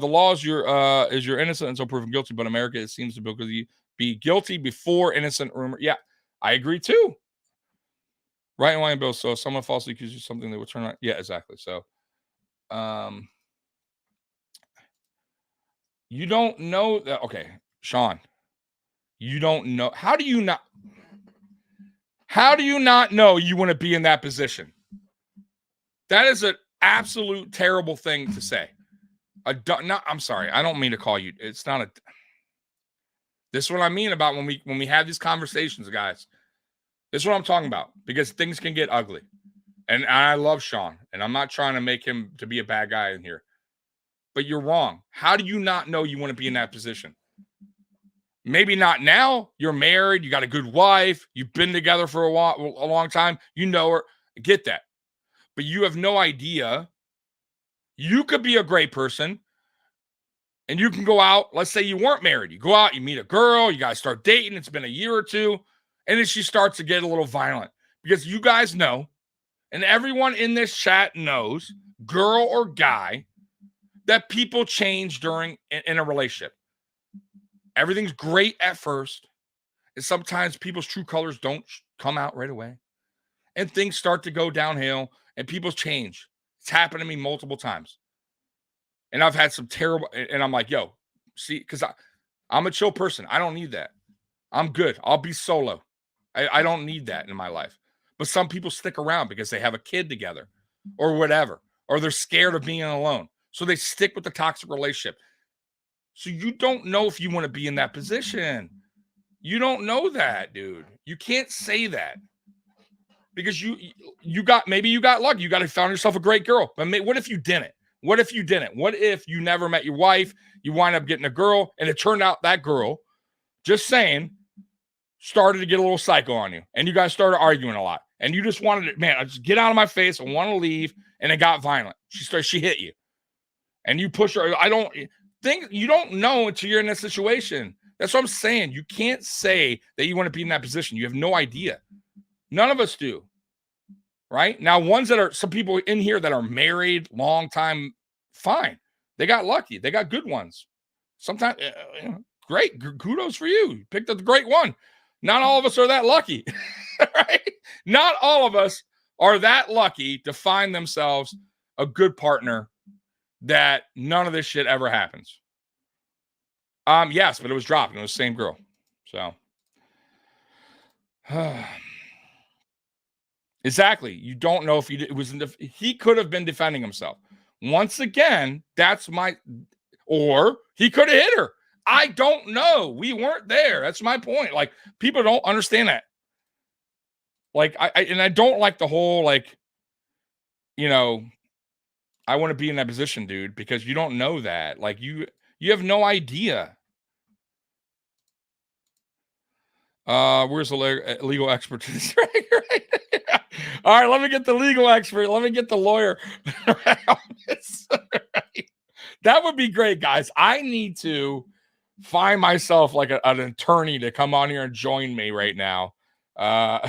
The law is you're innocent until proven guilty, but America, it seems to be guilty before innocent rumor. Yeah, I agree too. Right and line bill. So if someone falsely accuses you of something, they would turn on. Yeah, exactly. So you don't know that. Okay, Sean, you don't know. How do you not know you want to be in that position? That is an absolute terrible thing to say. I'm sorry. I don't mean to call you. It's not a. This is what I mean about when we have these conversations, guys. This is what I'm talking about, because things can get ugly. And I love Sean, and I'm not trying to make him to be a bad guy in here. But you're wrong. How do you not know you want to be in that position? Maybe not now. You're married. You got a good wife. You've been together for a long time. You know her. I get that. But you have no idea. You could be a great person, and you can go out. Let's say you weren't married. You go out, you meet a girl, you guys start dating. It's been a year or two, and then she starts to get a little violent, because you guys know, and everyone in this chat knows, girl or guy, that people change in a relationship. Everything's great at first, and sometimes people's true colors don't come out right away, and things start to go downhill, and people change. It's happened to me multiple times, and I've had some terrible. And I'm like, yo, see, because I'm a chill person. I don't need that. I'm good. I'll be solo. I don't need that in my life. But some people stick around because they have a kid together, or whatever, or they're scared of being alone, so they stick with the toxic relationship. So you don't know if you want to be in that position. You don't know that, dude. You can't say that, because maybe you got lucky. You found yourself a great girl. But what if you didn't? What if you didn't? What if you never met your wife? You wind up getting a girl, and it turned out that girl, just saying, started to get a little psycho on you, and you guys started arguing a lot, and you just wanted to, man, I just get out of my face. I want to leave, and it got violent. She hit you, and you push her. You don't know until you're in that situation. That's what I'm saying. You can't say that you want to be in that position. You have no idea. None of us do. Right? Now, some people in here that are married long time, fine. They got lucky. They got good ones. Sometimes, great. Kudos for you. You picked up the great one. Not all of us are that lucky. Right? Not all of us are that lucky to find themselves a good partner that none of this shit ever happens. Yes, but it was dropped. It was the same girl. So exactly. You don't know if he could have been defending himself. Once again, or he could have hit her. I don't know. We weren't there. That's my point. Like, people don't understand that. Like, I don't like the whole, like, I want to be in that position, dude, because you don't know that. Like, you have no idea. Where's the legal expertise? Right? All right, let me get the legal expert. Let me get the lawyer. That would be great, guys. I need to find myself like an attorney to come on here and join me right now. Right?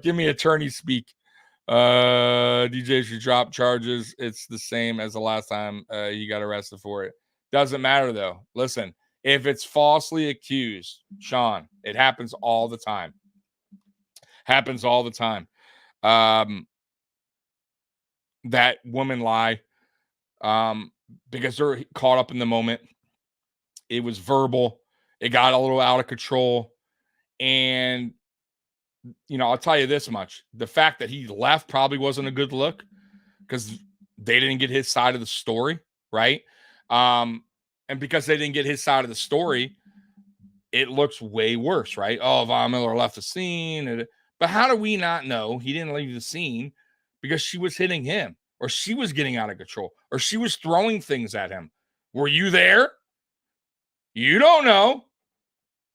Give me attorney speak. DJ should drop charges. It's the same as the last time he got arrested for it. Doesn't matter though. Listen, if it's falsely accused, Sean, it happens all the time. Happens all the time. That women lie because they're caught up in the moment. It was verbal. It got a little out of control. And, I'll tell you this much. The fact that he left probably wasn't a good look, because they didn't get his side of the story, right? And because they didn't get his side of the story, it looks way worse, right? Oh, Von Miller left the scene. But how do we not know he didn't leave the scene because she was hitting him, or she was getting out of control, or she was throwing things at him? Were you there? You don't know.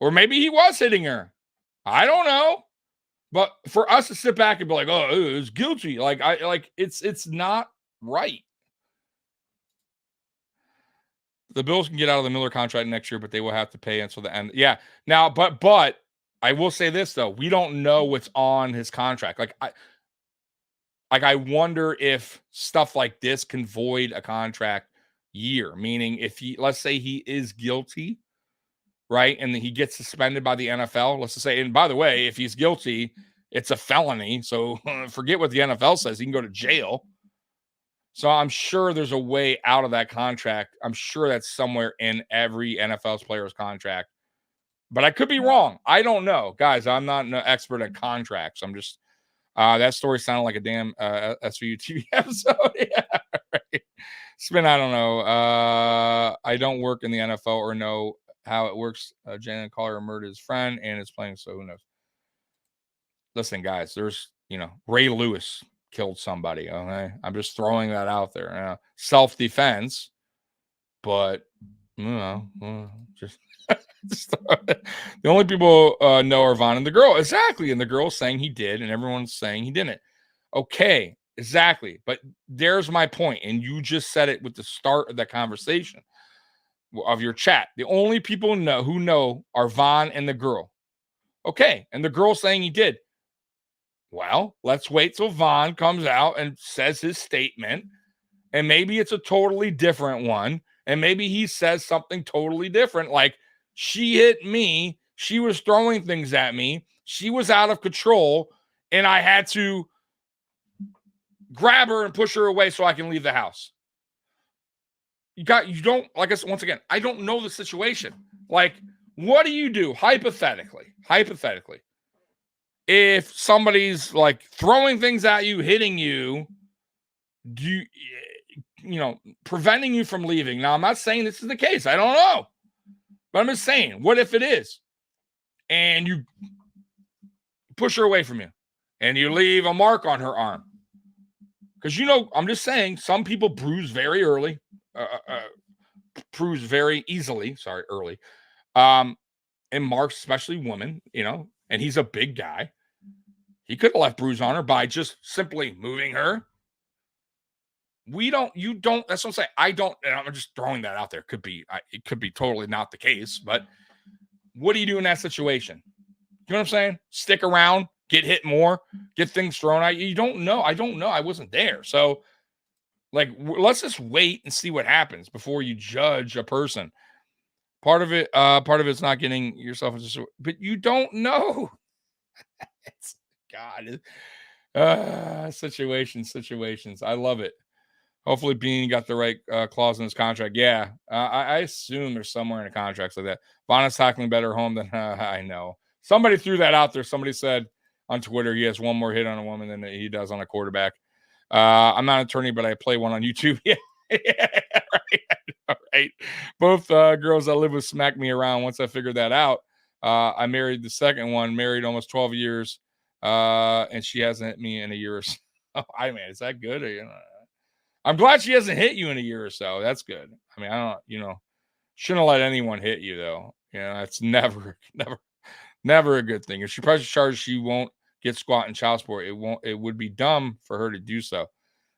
Or maybe he was hitting her. I don't know. But for us to sit back and be like, oh, it was guilty. It's not right. The Bills can get out of the Miller contract next year, but they will have to pay until the end. Yeah. Now, but I will say this though, we don't know what's on his contract. Like I wonder if stuff like this can void a contract year. Meaning, if let's say he is guilty, right, and he gets suspended by the NFL. Let's just say, and by the way, if he's guilty, it's a felony. So forget what the NFL says. He can go to jail. So I'm sure there's a way out of that contract. I'm sure that's somewhere in every NFL's player's contract. But I could be wrong. I don't know. Guys, I'm not an expert at contracts. I'm just that story sounded like a damn SVU TV episode. Yeah, right. Spin, I don't know. I don't work in the NFL or know how it works. Jalen Collier murdered his friend and is playing, so who knows? Listen, guys, there's, Ray Lewis killed somebody. Okay, I'm just throwing that out there. Self-defense, but just the only people know are Von and the girl. Exactly, and the girl's saying he did, and everyone's saying he didn't. Okay, exactly. But there's my point, and you just said it with the start of that conversation of your chat. The only people who know are Von and the girl. Okay, and the girl saying he did. Well, let's wait till Von comes out and says his statement, and maybe it's a totally different one, and maybe he says something totally different, like, she hit me, she was throwing things at me, she was out of control, and I had to grab her and push her away so I can leave the house. You don't, like I said, once again, I don't know the situation. Like, what do you do hypothetically, if somebody's like throwing things at you, hitting you, preventing you from leaving? Now, I'm not saying this is the case. I don't know. But I'm just saying, what if it is? And you push her away from you and you leave a mark on her arm. Because, I'm just saying, some people bruise very early, bruise very easily, early. And marks, especially women, and he's a big guy. He could have left bruise on her by just simply moving her. You don't, that's what I'm saying. I'm just throwing that out there. It could be totally not the case, but what do you do in that situation? You know what I'm saying? Stick around, get hit more, get things thrown at you. You don't know. I don't know. I wasn't there. So, like, let's just wait and see what happens before you judge a person. Part of it's not getting yourself into, but you don't know. God, situations. I love it. Hopefully Bean got the right clause in his contract. Yeah, I assume there's somewhere in the contracts like that. Von is tackling better home than I know. Somebody threw that out there. Somebody said on Twitter he has one more hit on a woman than he does on a quarterback. I'm not an attorney, but I play one on YouTube. Yeah, right. Both girls I live with smacked me around. Once I figured that out, I married the second one. Married almost 12 years, and she hasn't hit me in a year or so. Is that good? Or, I'm glad she hasn't hit you in a year or so. That's good. I mean, I don't, shouldn't let anyone hit you though. It's never a good thing. If she presses charges, she won't get squat in child support. It would be dumb for her to do so.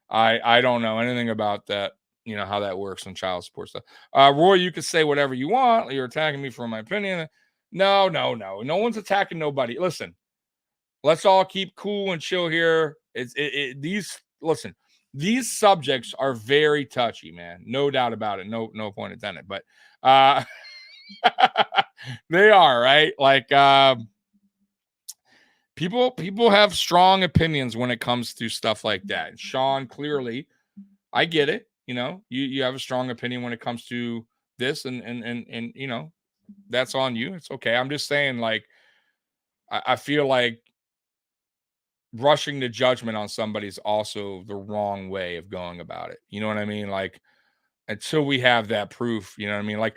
I don't know anything about that, how that works in child support stuff. Roy, you can say whatever you want. You're attacking me for my opinion. No. No one's attacking nobody. Listen, let's all keep cool and chill here. These subjects are very touchy, man. No doubt about it. No point intended. But they are, right? Like people have strong opinions when it comes to stuff like that. Sean, clearly, I get it. You have a strong opinion when it comes to this, and that's on you. It's okay. I'm just saying, like, I feel like rushing to judgment on somebody is also the wrong way of going about it. You know what I mean? Like, until we have that proof, you know what I mean? Like,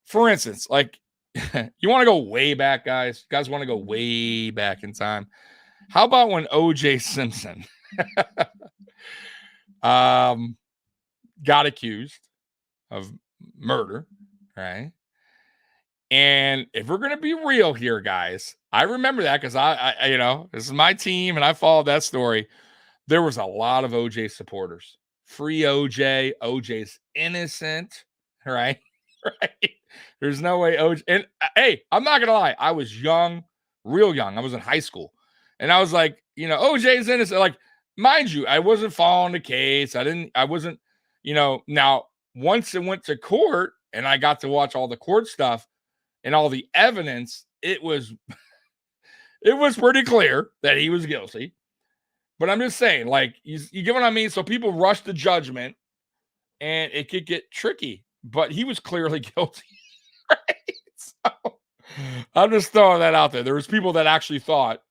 for instance, like, you want to go way back, guys? You guys want to go way back in time? How about when O.J. Simpson got accused of murder, right? And if we're going to be real here, guys, I remember that because I this is my team and I followed that story. There was a lot of OJ supporters. Free OJ. OJ's innocent. right? Right. There's no way OJ. And hey, I'm not gonna lie, I was young, real young. I was in high school, and I was like, OJ's innocent. Like, mind you, I wasn't following the case. I wasn't, Now, once it went to court, and I got to watch all the court stuff and all the evidence, it was pretty clear that he was guilty. But I'm just saying, like, you get what I mean? So people rush to judgment, and it could get tricky. But he was clearly guilty, right? So I'm just throwing that out there. There was people that actually thought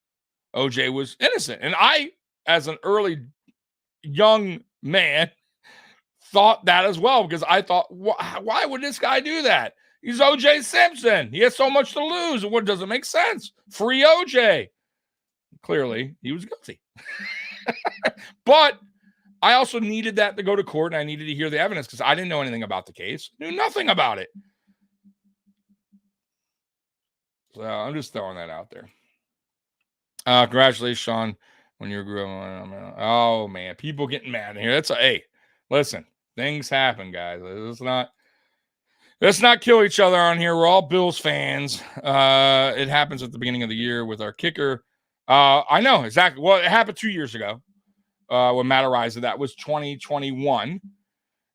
OJ was innocent. And I, as an early young man, thought that as well, because I thought, why would this guy do that? He's OJ Simpson. He has so much to lose. What doesn't make sense? Free OJ. Clearly, he was guilty. But I also needed that to go to court, and I needed to hear the evidence because I didn't know anything about the case. Knew nothing about it. So I'm just throwing that out there. Congratulations, Sean, when you grew up. Oh, man. People getting mad in here. Hey, listen. Things happen, guys. Let's not kill each other on here. We're all Bills fans. It happens at the beginning of the year with our kicker. I know, exactly. Well, it happened 2 years ago when Matt Araiza. That was 2021.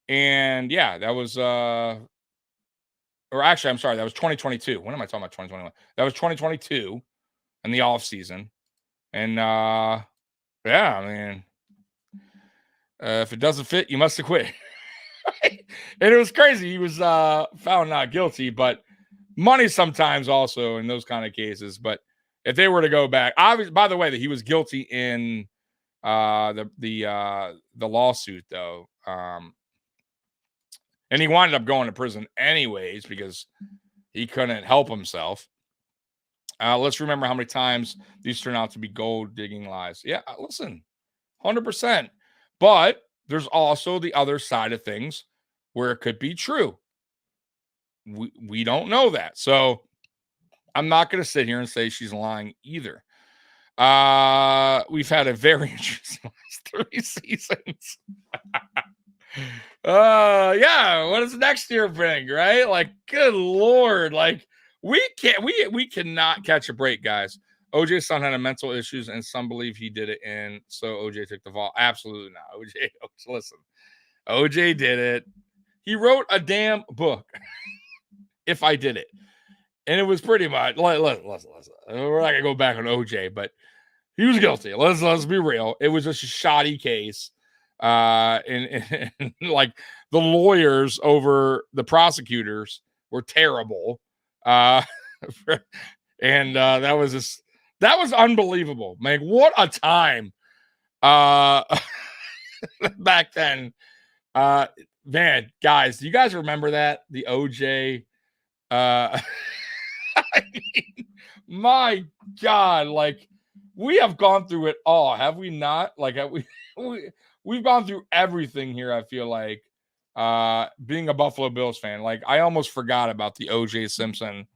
And, yeah, that was or actually, I'm sorry, that was 2022. When am I talking about 2021? That was 2022 in the offseason. And, yeah, I mean, if it doesn't fit, you must have quit. And it was crazy. He was found not guilty, but money sometimes also in those kind of cases. But if they were to go back, obviously, by the way, that he was guilty in the lawsuit, though. And he wound up going to prison anyways because he couldn't help himself. Let's remember how many times these turn out to be gold digging lies. Yeah, listen, 100%. But there's also the other side of things where it could be true. We don't know that. So I'm not going to sit here and say she's lying either. We've had a very interesting last 3 seasons. Yeah, what does next year bring, right? Like, good Lord. Like, we cannot catch a break, guys. OJ's son had mental issues, and some believe he did it, and so OJ took the fall. Absolutely not. OJ, listen. OJ did it. He wrote a damn book. If I did it. And it was pretty much, listen. We're not gonna go back on OJ, but he was guilty. Let's be real. It was just a shoddy case. And like the lawyers over the prosecutors were terrible. And that was unbelievable. Man, what a time. Back then. Man, guys, do you guys remember that? The OJ I mean, my God, like, we have gone through it all, have we not? Like, we've gone through everything here, I feel like, being a Buffalo Bills fan. Like, I almost forgot about the OJ Simpson.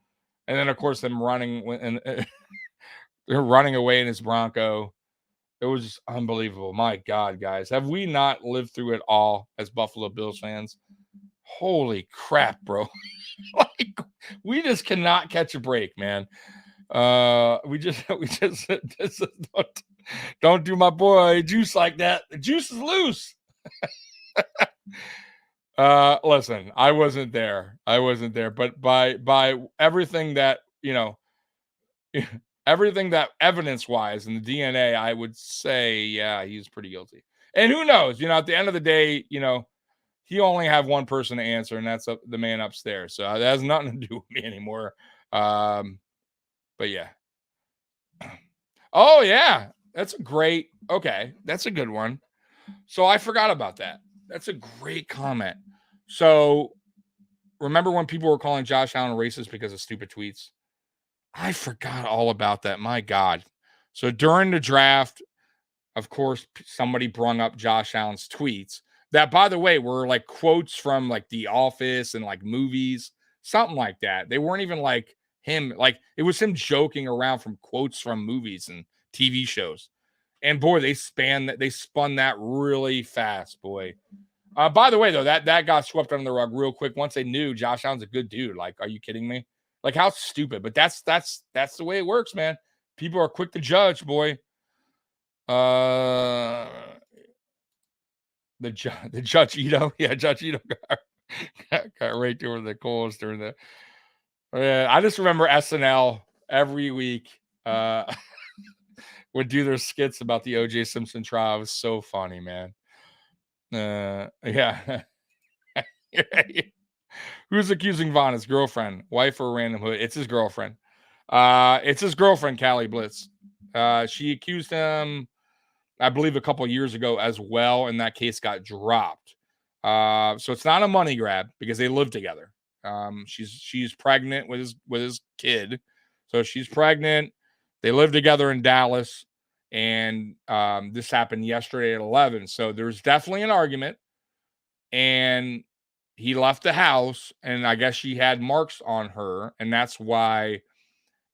And then, of course, them running and they're running away in his Bronco. It was just unbelievable. My God, guys. Have we not lived through it all as Buffalo Bills fans? Holy crap, bro. Like, we just cannot catch a break, man. We just don't do my boy Juice like that. The juice is loose. Listen, I wasn't there, but by everything that, everything that evidence wise and the DNA, I would say, yeah, he's pretty guilty. And who knows, at the end of the day, he only have one person to answer, and that's the man upstairs. So that has nothing to do with me anymore. But yeah. Oh yeah, that's a good one. So I forgot about that. That's a great comment. So remember when people were calling Josh Allen racist because of stupid tweets? I forgot all about that. My God. So during the draft, of course, somebody brung up Josh Allen's tweets that, by the way, were like quotes from like The Office and like movies, something like that. They weren't even like him. Like, it was him joking around from quotes from movies and TV shows. And boy, they spun that really fast, boy. By the way, though, that got swept under the rug real quick once they knew Josh Allen's a good dude. Like, are you kidding me? Like, how stupid? But that's the way it works, man. People are quick to judge, boy. The Judge Ito, yeah, Judge Ito got raked over the coals during the. Yeah, I just remember SNL every week would do their skits about the O.J. Simpson trial. It was so funny, man. Yeah. Who's accusing Vaughn? His girlfriend, wife, or random hood? It's his girlfriend. It's his girlfriend, Callie Blitz. She accused him, I believe, a couple years ago as well, and that case got dropped. So it's not a money grab because they live together. She's pregnant with his kid, so she's pregnant. They live together in Dallas, and this happened yesterday at 11. So there's definitely an argument, and he left the house, and I guess she had marks on her, and that's why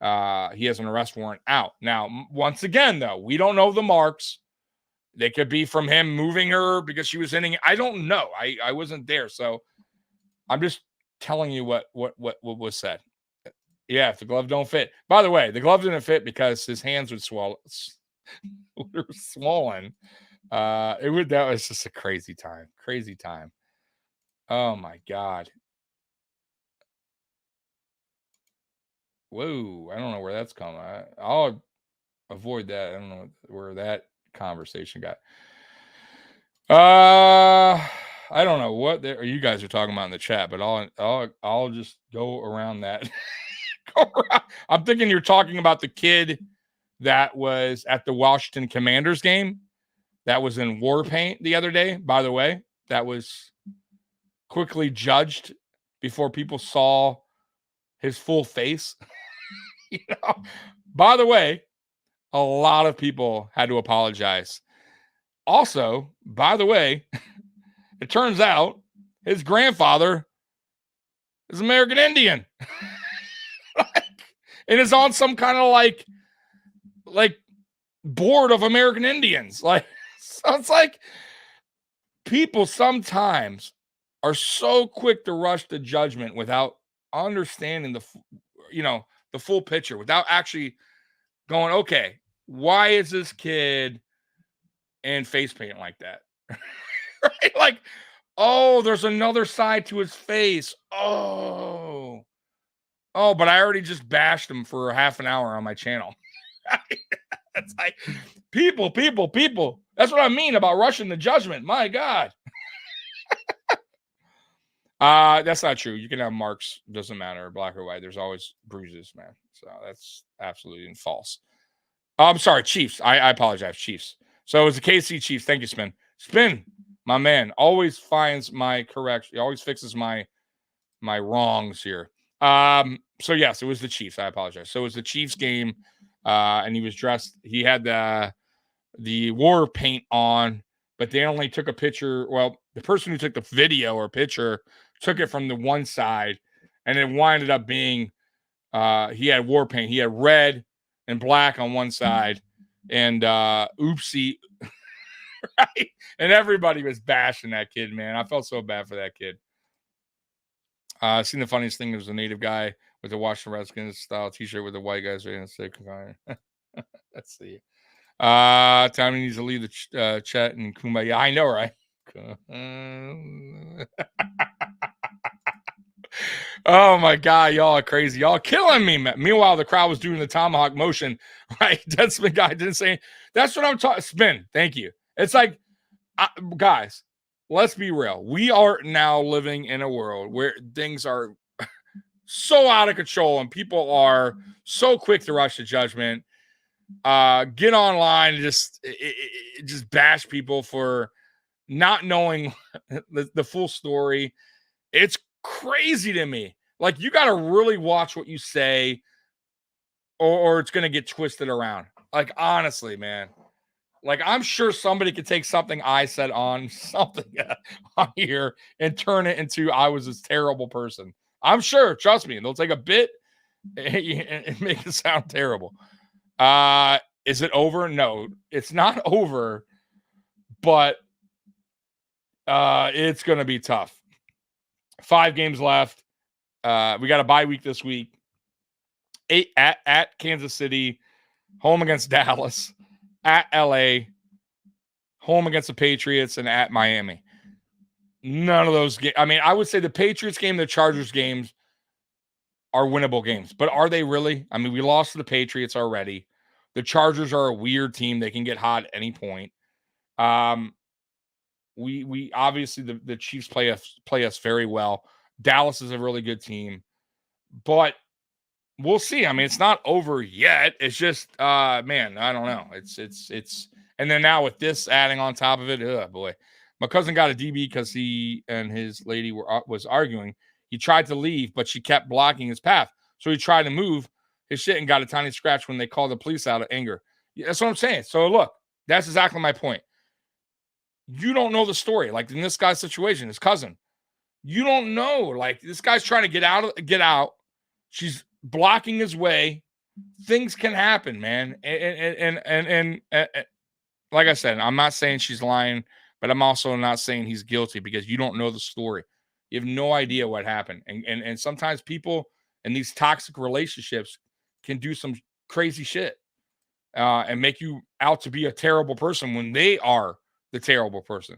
he has an arrest warrant out. Now, once again, though, we don't know the marks. They could be from him moving her because she was hitting. I don't know. I wasn't there, so I'm just telling you what was said. Yeah, if the glove don't fit. By the way, the glove didn't fit because his hands would swell. They were swollen. That was just a crazy time. Crazy time. Oh my God. Whoa, I don't know where that's coming. I'll avoid that. I don't know where that conversation got. I don't know what you guys are talking about in the chat, but I'll just go around that. I'm thinking you're talking about the kid that was at the Washington Commanders game that was in war paint the other day. By the way, that was quickly judged before people saw his full face. By the way, a lot of people had to apologize. Also, by the way, it turns out his grandfather is American Indian. And is on some kind of like board of American Indians. Like, so it's like people sometimes are so quick to rush to judgment without understanding the full picture, without actually going, okay, why is this kid in face paint like that? Right? Like, oh, there's another side to his face. Oh, but I already just bashed him for half an hour on my channel. It's like people. That's what I mean about rushing to judgment. My God. That's not true. You can have marks. Doesn't matter, black or white. There's always bruises, man. So that's absolutely false. I'm sorry, Chiefs. I apologize, Chiefs. So it was the KC Chiefs. Thank you, Spin. Spin, my man, always finds my correction. He always fixes my wrongs here. So yes, it was the Chiefs. I apologize. So it was the Chiefs game, and he was dressed. He had the war paint on, but they only took a picture. Well, the person who took the video or picture took it from the one side, and it winded up being he had war paint. He had red and black on one side, and oopsie, right? And everybody was bashing that kid, man. I felt so bad for that kid. I seen the funniest thing was a native guy with the Washington Redskins style T-shirt with the white guys ready to say, let's see. Tommy needs to leave the chat and Kumbaya. I know, right? Oh my God, y'all are crazy. Y'all killing me, man. Meanwhile, the crowd was doing the tomahawk motion, right? Dead Spin guy didn't say. That's what I'm talking. Spin. Thank you. It's like, guys, let's be real. We are now living in a world where things are so out of control and people are so quick to rush to judgment. Get online and just bash people for not knowing the full story. It's crazy to me. Like, you got to really watch what you say or it's going to get twisted around. Like, honestly, man. Like, I'm sure somebody could take something I said on something on here and turn it into I was this terrible person. I'm sure. Trust me. They'll take a bit and make it sound terrible. Is it over? No, it's not over. But It's going to be tough. 5 games left. We got a bye week this week. 8 at Kansas City, home against Dallas, at LA, home against the Patriots, and at Miami. None of those games. I mean, I would say the Patriots game, the Chargers games are winnable games, but are they really? I mean, we lost to the Patriots already. The Chargers are a weird team. They can get hot at any point. We obviously the Chiefs play us very well. Dallas is a really good team, but we'll see. I mean, it's not over yet. It's just, man, I don't know. It's, and then now with this adding on top of it, oh boy, my cousin got a DB because he and his lady was arguing. He tried to leave, but she kept blocking his path. So he tried to move his shit and got a tiny scratch when they called the police out of anger. That's what I'm saying. So look, that's exactly my point. You don't know the story. Like in this guy's situation, his cousin, you don't know. Like this guy's trying to get out. She's blocking his way. Things can happen, man. And like I said, I'm not saying she's lying, but I'm also not saying he's guilty because you don't know the story. You have no idea what happened. And sometimes people in these toxic relationships can do some crazy shit and make you out to be a terrible person when they are the terrible person.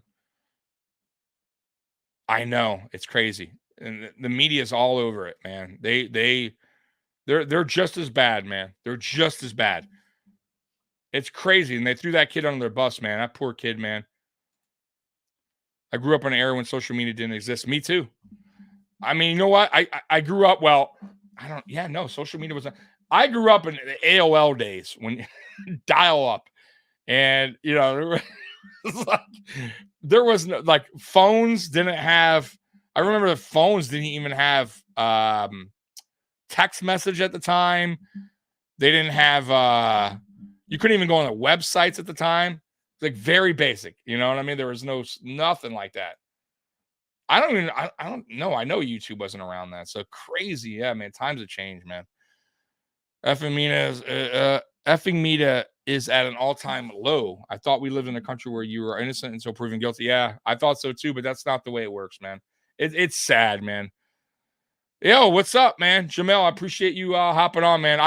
I know, it's crazy. And the media is all over it, man. They're just as bad, man. They're just as bad. It's crazy. And they threw that kid under their bus, man. That poor kid, man. I grew up in an era when social media didn't exist. Me too. I mean, you know what? I grew up, social media was, I grew up in the AOL days when dial up and, you know, there was no, like phones didn't have, I remember the phones didn't even have text message at the time. They didn't have, you couldn't even go on the websites at the time. Like very basic, you know what I mean? There was nothing like that. I don't know. I know YouTube wasn't around that. So crazy. Yeah, man. Times have changed, man. Effing Mita is at an all-time low. I thought we lived in a country where you were innocent until proven guilty. Yeah, I thought so too, but that's not the way it works, man. It's sad, man. Yo, what's up, man? Jamel, I appreciate you hopping on, man.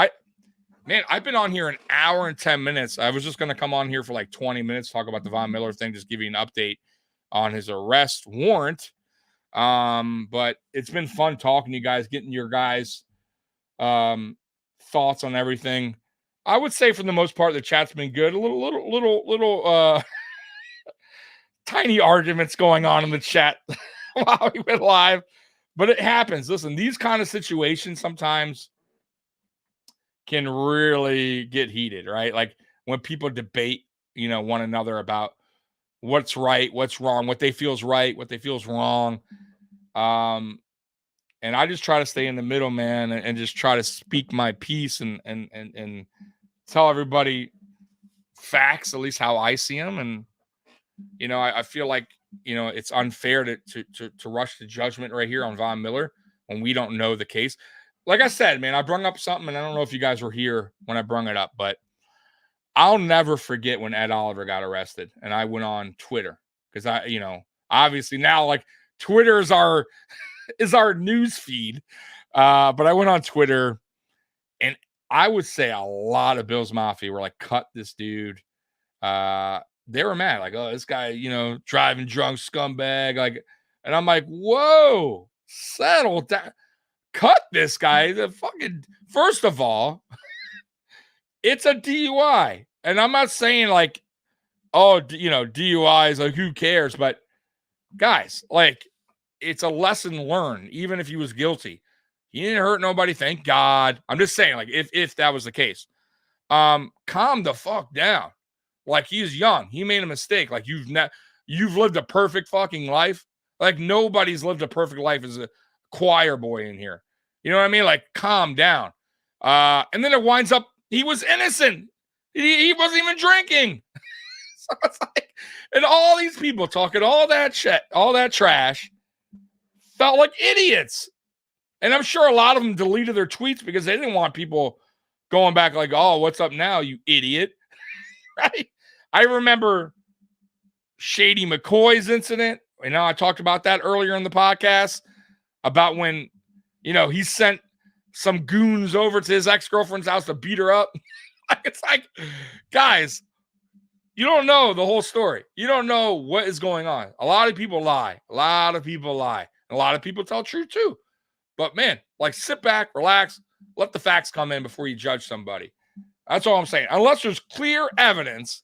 I've been on here an hour and 10 minutes. I was just going to come on here for like 20 minutes, talk about the Von Miller thing, just give you an update on his arrest warrant. But it's been fun talking to you guys, getting your guys' thoughts on everything. I would say for the most part, the chat's been good. A little tiny arguments going on in the chat while we went live, but it happens. Listen, these kind of situations sometimes can really get heated, right? Like when people debate, you know, one another about what's right, what's wrong, what they feel's right, what they feel's wrong. And I just try to stay in the middle, man, and just try to speak my piece and tell everybody facts, at least how I see them. And, you know, I feel like, you know, it's unfair to rush to judgment right here on Von Miller when we don't know the case. Like I said, man, I brung up something, and I don't know if you guys were here when I brung it up, but I'll never forget when Ed Oliver got arrested, and I went on Twitter because obviously now like Twitter is our news feed, but I went on Twitter, and I would say a lot of Bills Mafia were like, "Cut this dude." They were mad, like, "Oh, this guy, you know, driving drunk scumbag," like, and I'm like, "Whoa, settle down." Cut this guy. The fucking, first of all, it's a DUI. And I'm not saying like, oh, you know, DUIs, like who cares? But guys, like it's a lesson learned, even if he was guilty. He didn't hurt nobody, thank God. I'm just saying, like, if that was the case. Calm the fuck down. Like he's young. He made a mistake. Like you've lived a perfect fucking life. Like nobody's lived a perfect life as a choir boy in here. You know what I mean? Like, calm down. And then it winds up, he was innocent. He wasn't even drinking. So it's like, and all these people talking all that shit, all that trash, felt like idiots. And I'm sure a lot of them deleted their tweets because they didn't want people going back like, oh, what's up now, you idiot? Right? I remember Shady McCoy's incident. I talked about that earlier in the podcast about when, he sent some goons over to his ex-girlfriend's house to beat her up. It's like, guys, you don't know the whole story. You don't know what is going on. A lot of people lie. A lot of people tell truth too. But man, like, sit back, relax, let the facts come in before you judge somebody. That's all I'm saying. Unless there's clear evidence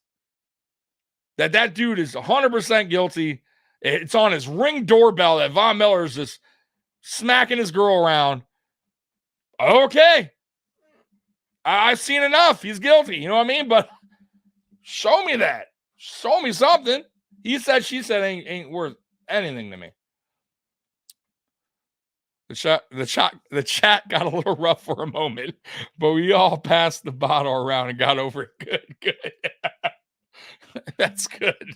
that dude is 100% guilty. It's on his Ring doorbell that Von Miller is just smacking his girl around. Okay. I've seen enough. He's guilty. You know what I mean? But show me that. Show me something. He said, she said ain't worth anything to me. The chat got a little rough for a moment, but we all passed the bottle around and got over it. Good. That's good.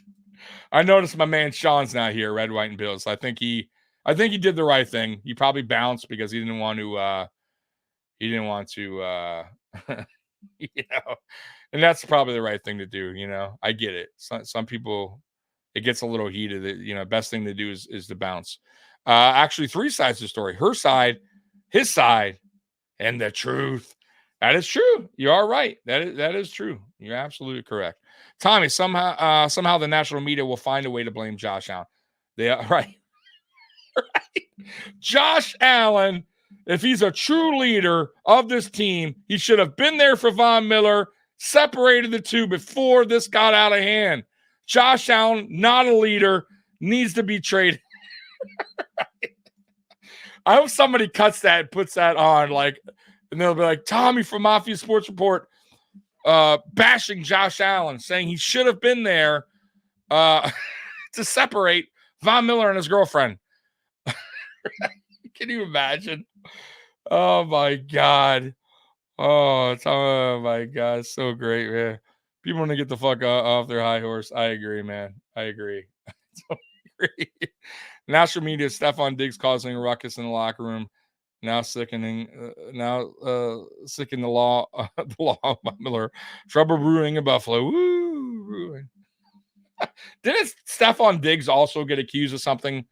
I noticed my man Sean's not here, Red, White, and Bills. I think he did the right thing. He probably bounced because he didn't want to and that's probably the right thing to do. I get it. Some people, it gets a little heated. Best thing to do is to bounce. Actually, 3 sides of the story: her side, his side, and the truth. That is true. You are right. That is true. You're absolutely correct. Tommy, somehow the national media will find a way to blame Josh Allen. They are right. Josh Allen, if he's a true leader of this team, he should have been there for Von Miller, separated the two before this got out of hand. Josh Allen, not a leader, needs to be traded. I hope somebody cuts that and puts that on, and they'll be like, Tommy from Mafia Sports Report bashing Josh Allen, saying he should have been there to separate Von Miller and his girlfriend. Can you imagine? Oh my God. Oh my God. So great, man. People want to get the fuck off their high horse. I agree, man. I agree. National media, Stephon Diggs causing a ruckus in the locker room. Now sickening the law of Miller. Trouble brewing in Buffalo. Woo! Didn't Stephon Diggs also get accused of something?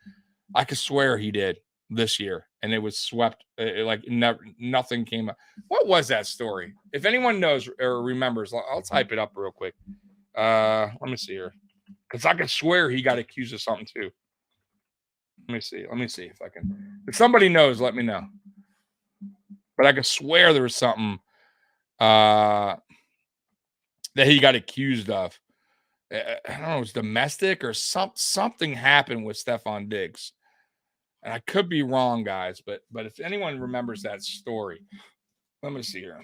I could swear he did this year, and it was swept. Nothing came up. What was that story? If anyone knows or remembers, I'll type it up real quick. Let me see here, because I could swear he got accused of something too. Let me see if I can. If somebody knows, let me know. But I could swear there was something that he got accused of. I don't know, it was domestic or something happened with Stephon Diggs. And I could be wrong, guys, but if anyone remembers that story, let me see here.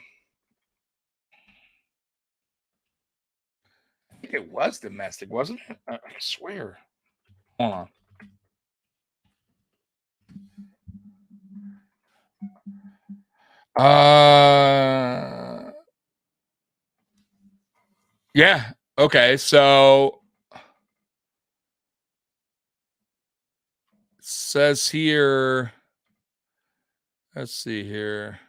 I think it was domestic, wasn't it? I swear. Hold on. Yeah. Okay. So it says here, let's see here.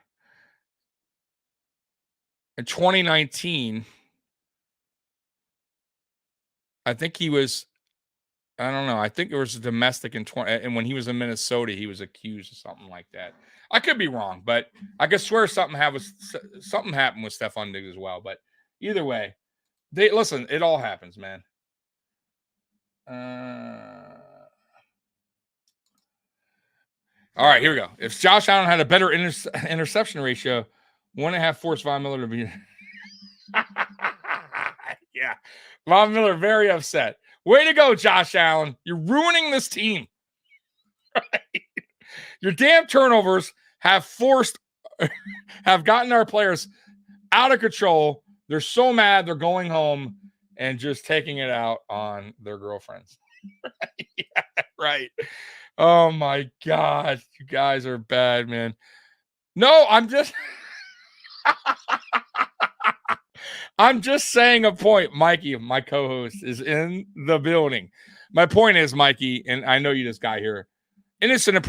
In 2019, I think he was, I don't know. I think there was a domestic and when he was in Minnesota, he was accused of something like that. I could be wrong, but I could swear something happened with Stephon Diggs as well. But either way, listen. It all happens, man. All right, here we go. If Josh Allen had a better interception ratio, wouldn't have forced Von Miller to be. Yeah, Von Miller very upset. Way to go, Josh Allen. You're ruining this team. Right? Your damn turnovers have gotten our players out of control. They're so mad they're going home and just taking it out on their girlfriends. Yeah, right. Oh my God. You guys are bad, man. No, I'm just saying a point. Mikey, my co-host, is in the building. My point is, Mikey, and I know you just got here, innocent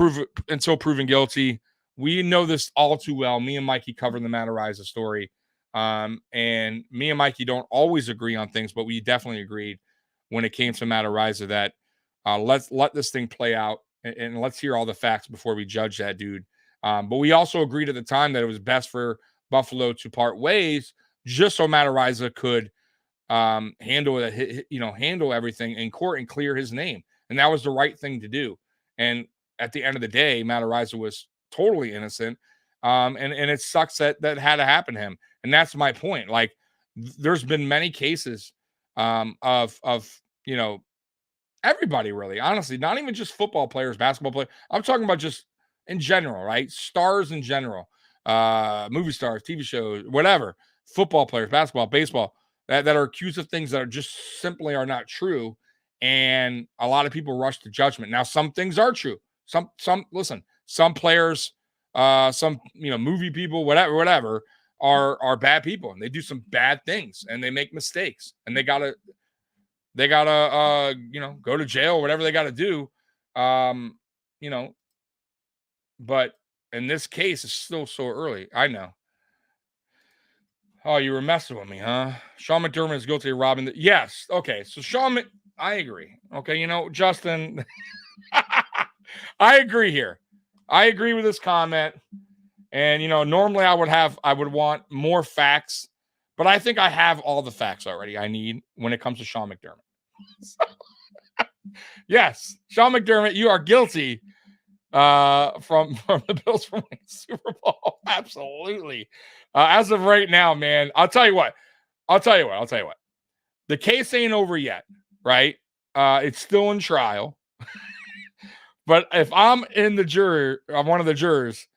until proven guilty. We know this all too well. Me and Mikey covered the Matt Araiza story. And me and Mikey don't always agree on things, but we definitely agreed when it came to Matt Araiza that Let's let this thing play out, and let's hear all the facts before we judge that dude. But we also agreed at the time that it was best for Buffalo to part ways, just so Matt Araiza could handle it, handle everything in court and clear his name. And that was the right thing to do. And at the end of the day, Matt Araiza was totally innocent. And it sucks that had to happen to him. And that's my point. Like, there's been many cases of everybody, really, honestly, not even just football players, basketball players. I'm talking about just in general, right? Stars in general, movie stars, TV shows, whatever, football players, basketball, baseball, that are accused of things that are just simply are not true. And a lot of people rush to judgment. Now, some things are true. Some players, some movie people, whatever, are bad people, and they do some bad things, and they make mistakes, and they gotta go to jail, whatever they gotta do. But in this case, it's still so early. I know. Oh, you were messing with me, huh? Sean McDermott is guilty of robbing yes. Okay. So I agree. Okay. Justin, I agree here. I agree with this comment. And, normally I would want more facts, but I think I have all the facts already I need when it comes to Sean McDermott. Yes, Sean McDermott, you are guilty from the Bills from winning the Super Bowl. Absolutely. As of right now, man, I'll tell you what. The case ain't over yet, right? It's still in trial. But if I'm one of the jurors,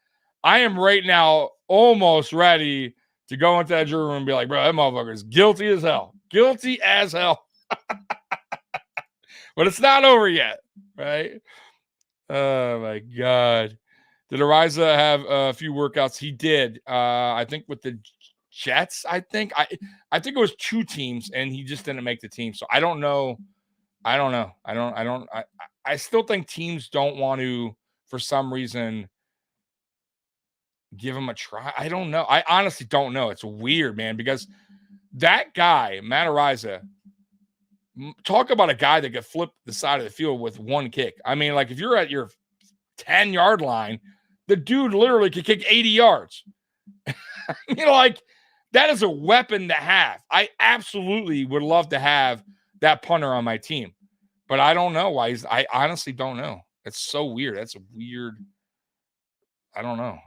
I am right now almost ready to go into that jury room and be like, bro, that motherfucker is guilty as hell. Guilty as hell. But it's not over yet, right? Oh, my God. Did Araiza have a few workouts? He did. I think with the Jets, I think it was 2 teams, and he just didn't make the team. So I don't know. I still think teams don't want to, for some reason, give him a try. I don't know. I honestly don't know. It's weird, man, because that guy, Matt Araiza, talk about a guy that could flip the side of the field with one kick. I mean, like, if you're at your 10-yard line, the dude literally could kick 80 yards. Like, that is a weapon to have. I absolutely would love to have that punter on my team, but I don't know why I honestly don't know. It's so weird. That's a weird. I don't know.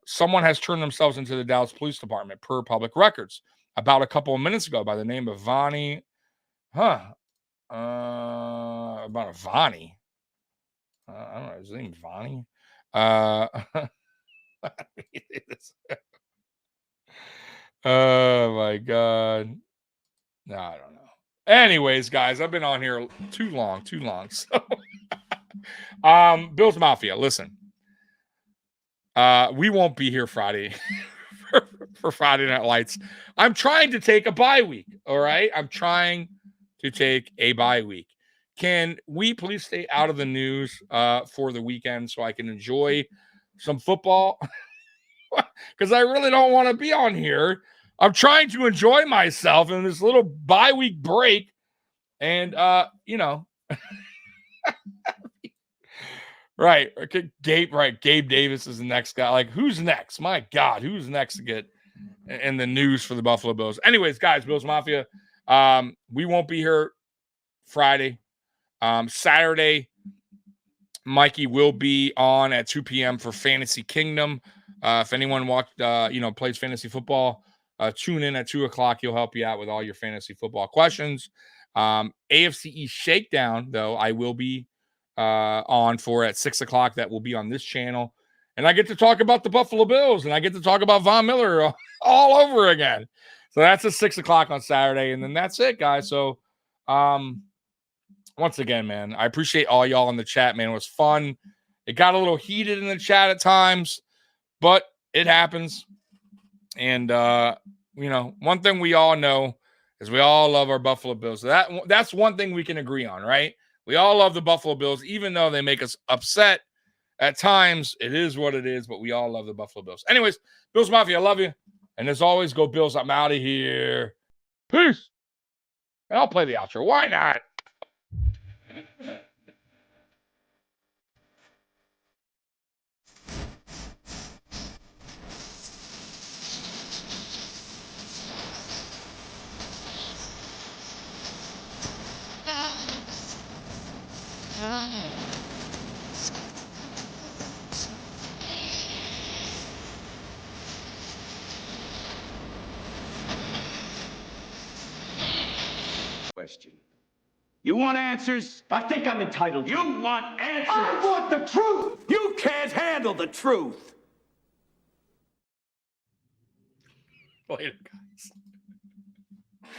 Someone has turned themselves into the Dallas Police Department per public records about a couple of minutes ago by the name of Vonnie. About a Vonnie. I don't know. His name Vonnie. Oh my God. No, I don't know. Anyways, guys, I've been on here too long. So, Bills Mafia, listen. We won't be here Friday for Friday Night Lights. I'm trying to take a bye week. All right. I'm trying to take a bye week. Can we please stay out of the news for the weekend so I can enjoy some football? Because I really don't want to be on here. I'm trying to enjoy myself in this little bye week break. And, right. Gabe Davis is the next guy. Like, who's next? My God, who's next to get in the news for the Buffalo Bills? Anyways, guys, Bills Mafia, we won't be here Friday. Saturday, Mikey will be on at 2 p.m. for Fantasy Kingdom. If anyone plays fantasy football, tune in at 2 o'clock. He'll help you out with all your fantasy football questions. AFC East Shakedown, though, I will be on for at 6 o'clock. That will be on this channel. And I get to talk about the Buffalo Bills, and I get to talk about Von Miller all over again. So that's at 6 o'clock on Saturday. And then that's it, guys. So, once again, man, I appreciate all y'all in the chat, man. It was fun. It got a little heated in the chat at times, but it happens. And, one thing we all know is we all love our Buffalo Bills. So that's one thing we can agree on, right? We all love the Buffalo Bills, even though they make us upset at times. It is what it is, but we all love the Buffalo Bills. Anyways, Bills Mafia, I love you. And as always, go Bills. I'm out of here. Peace. And I'll play the outro. Why not? Question. You want answers? I think I'm entitled. You want answers? I want the truth! You can't handle the truth! Later, guys.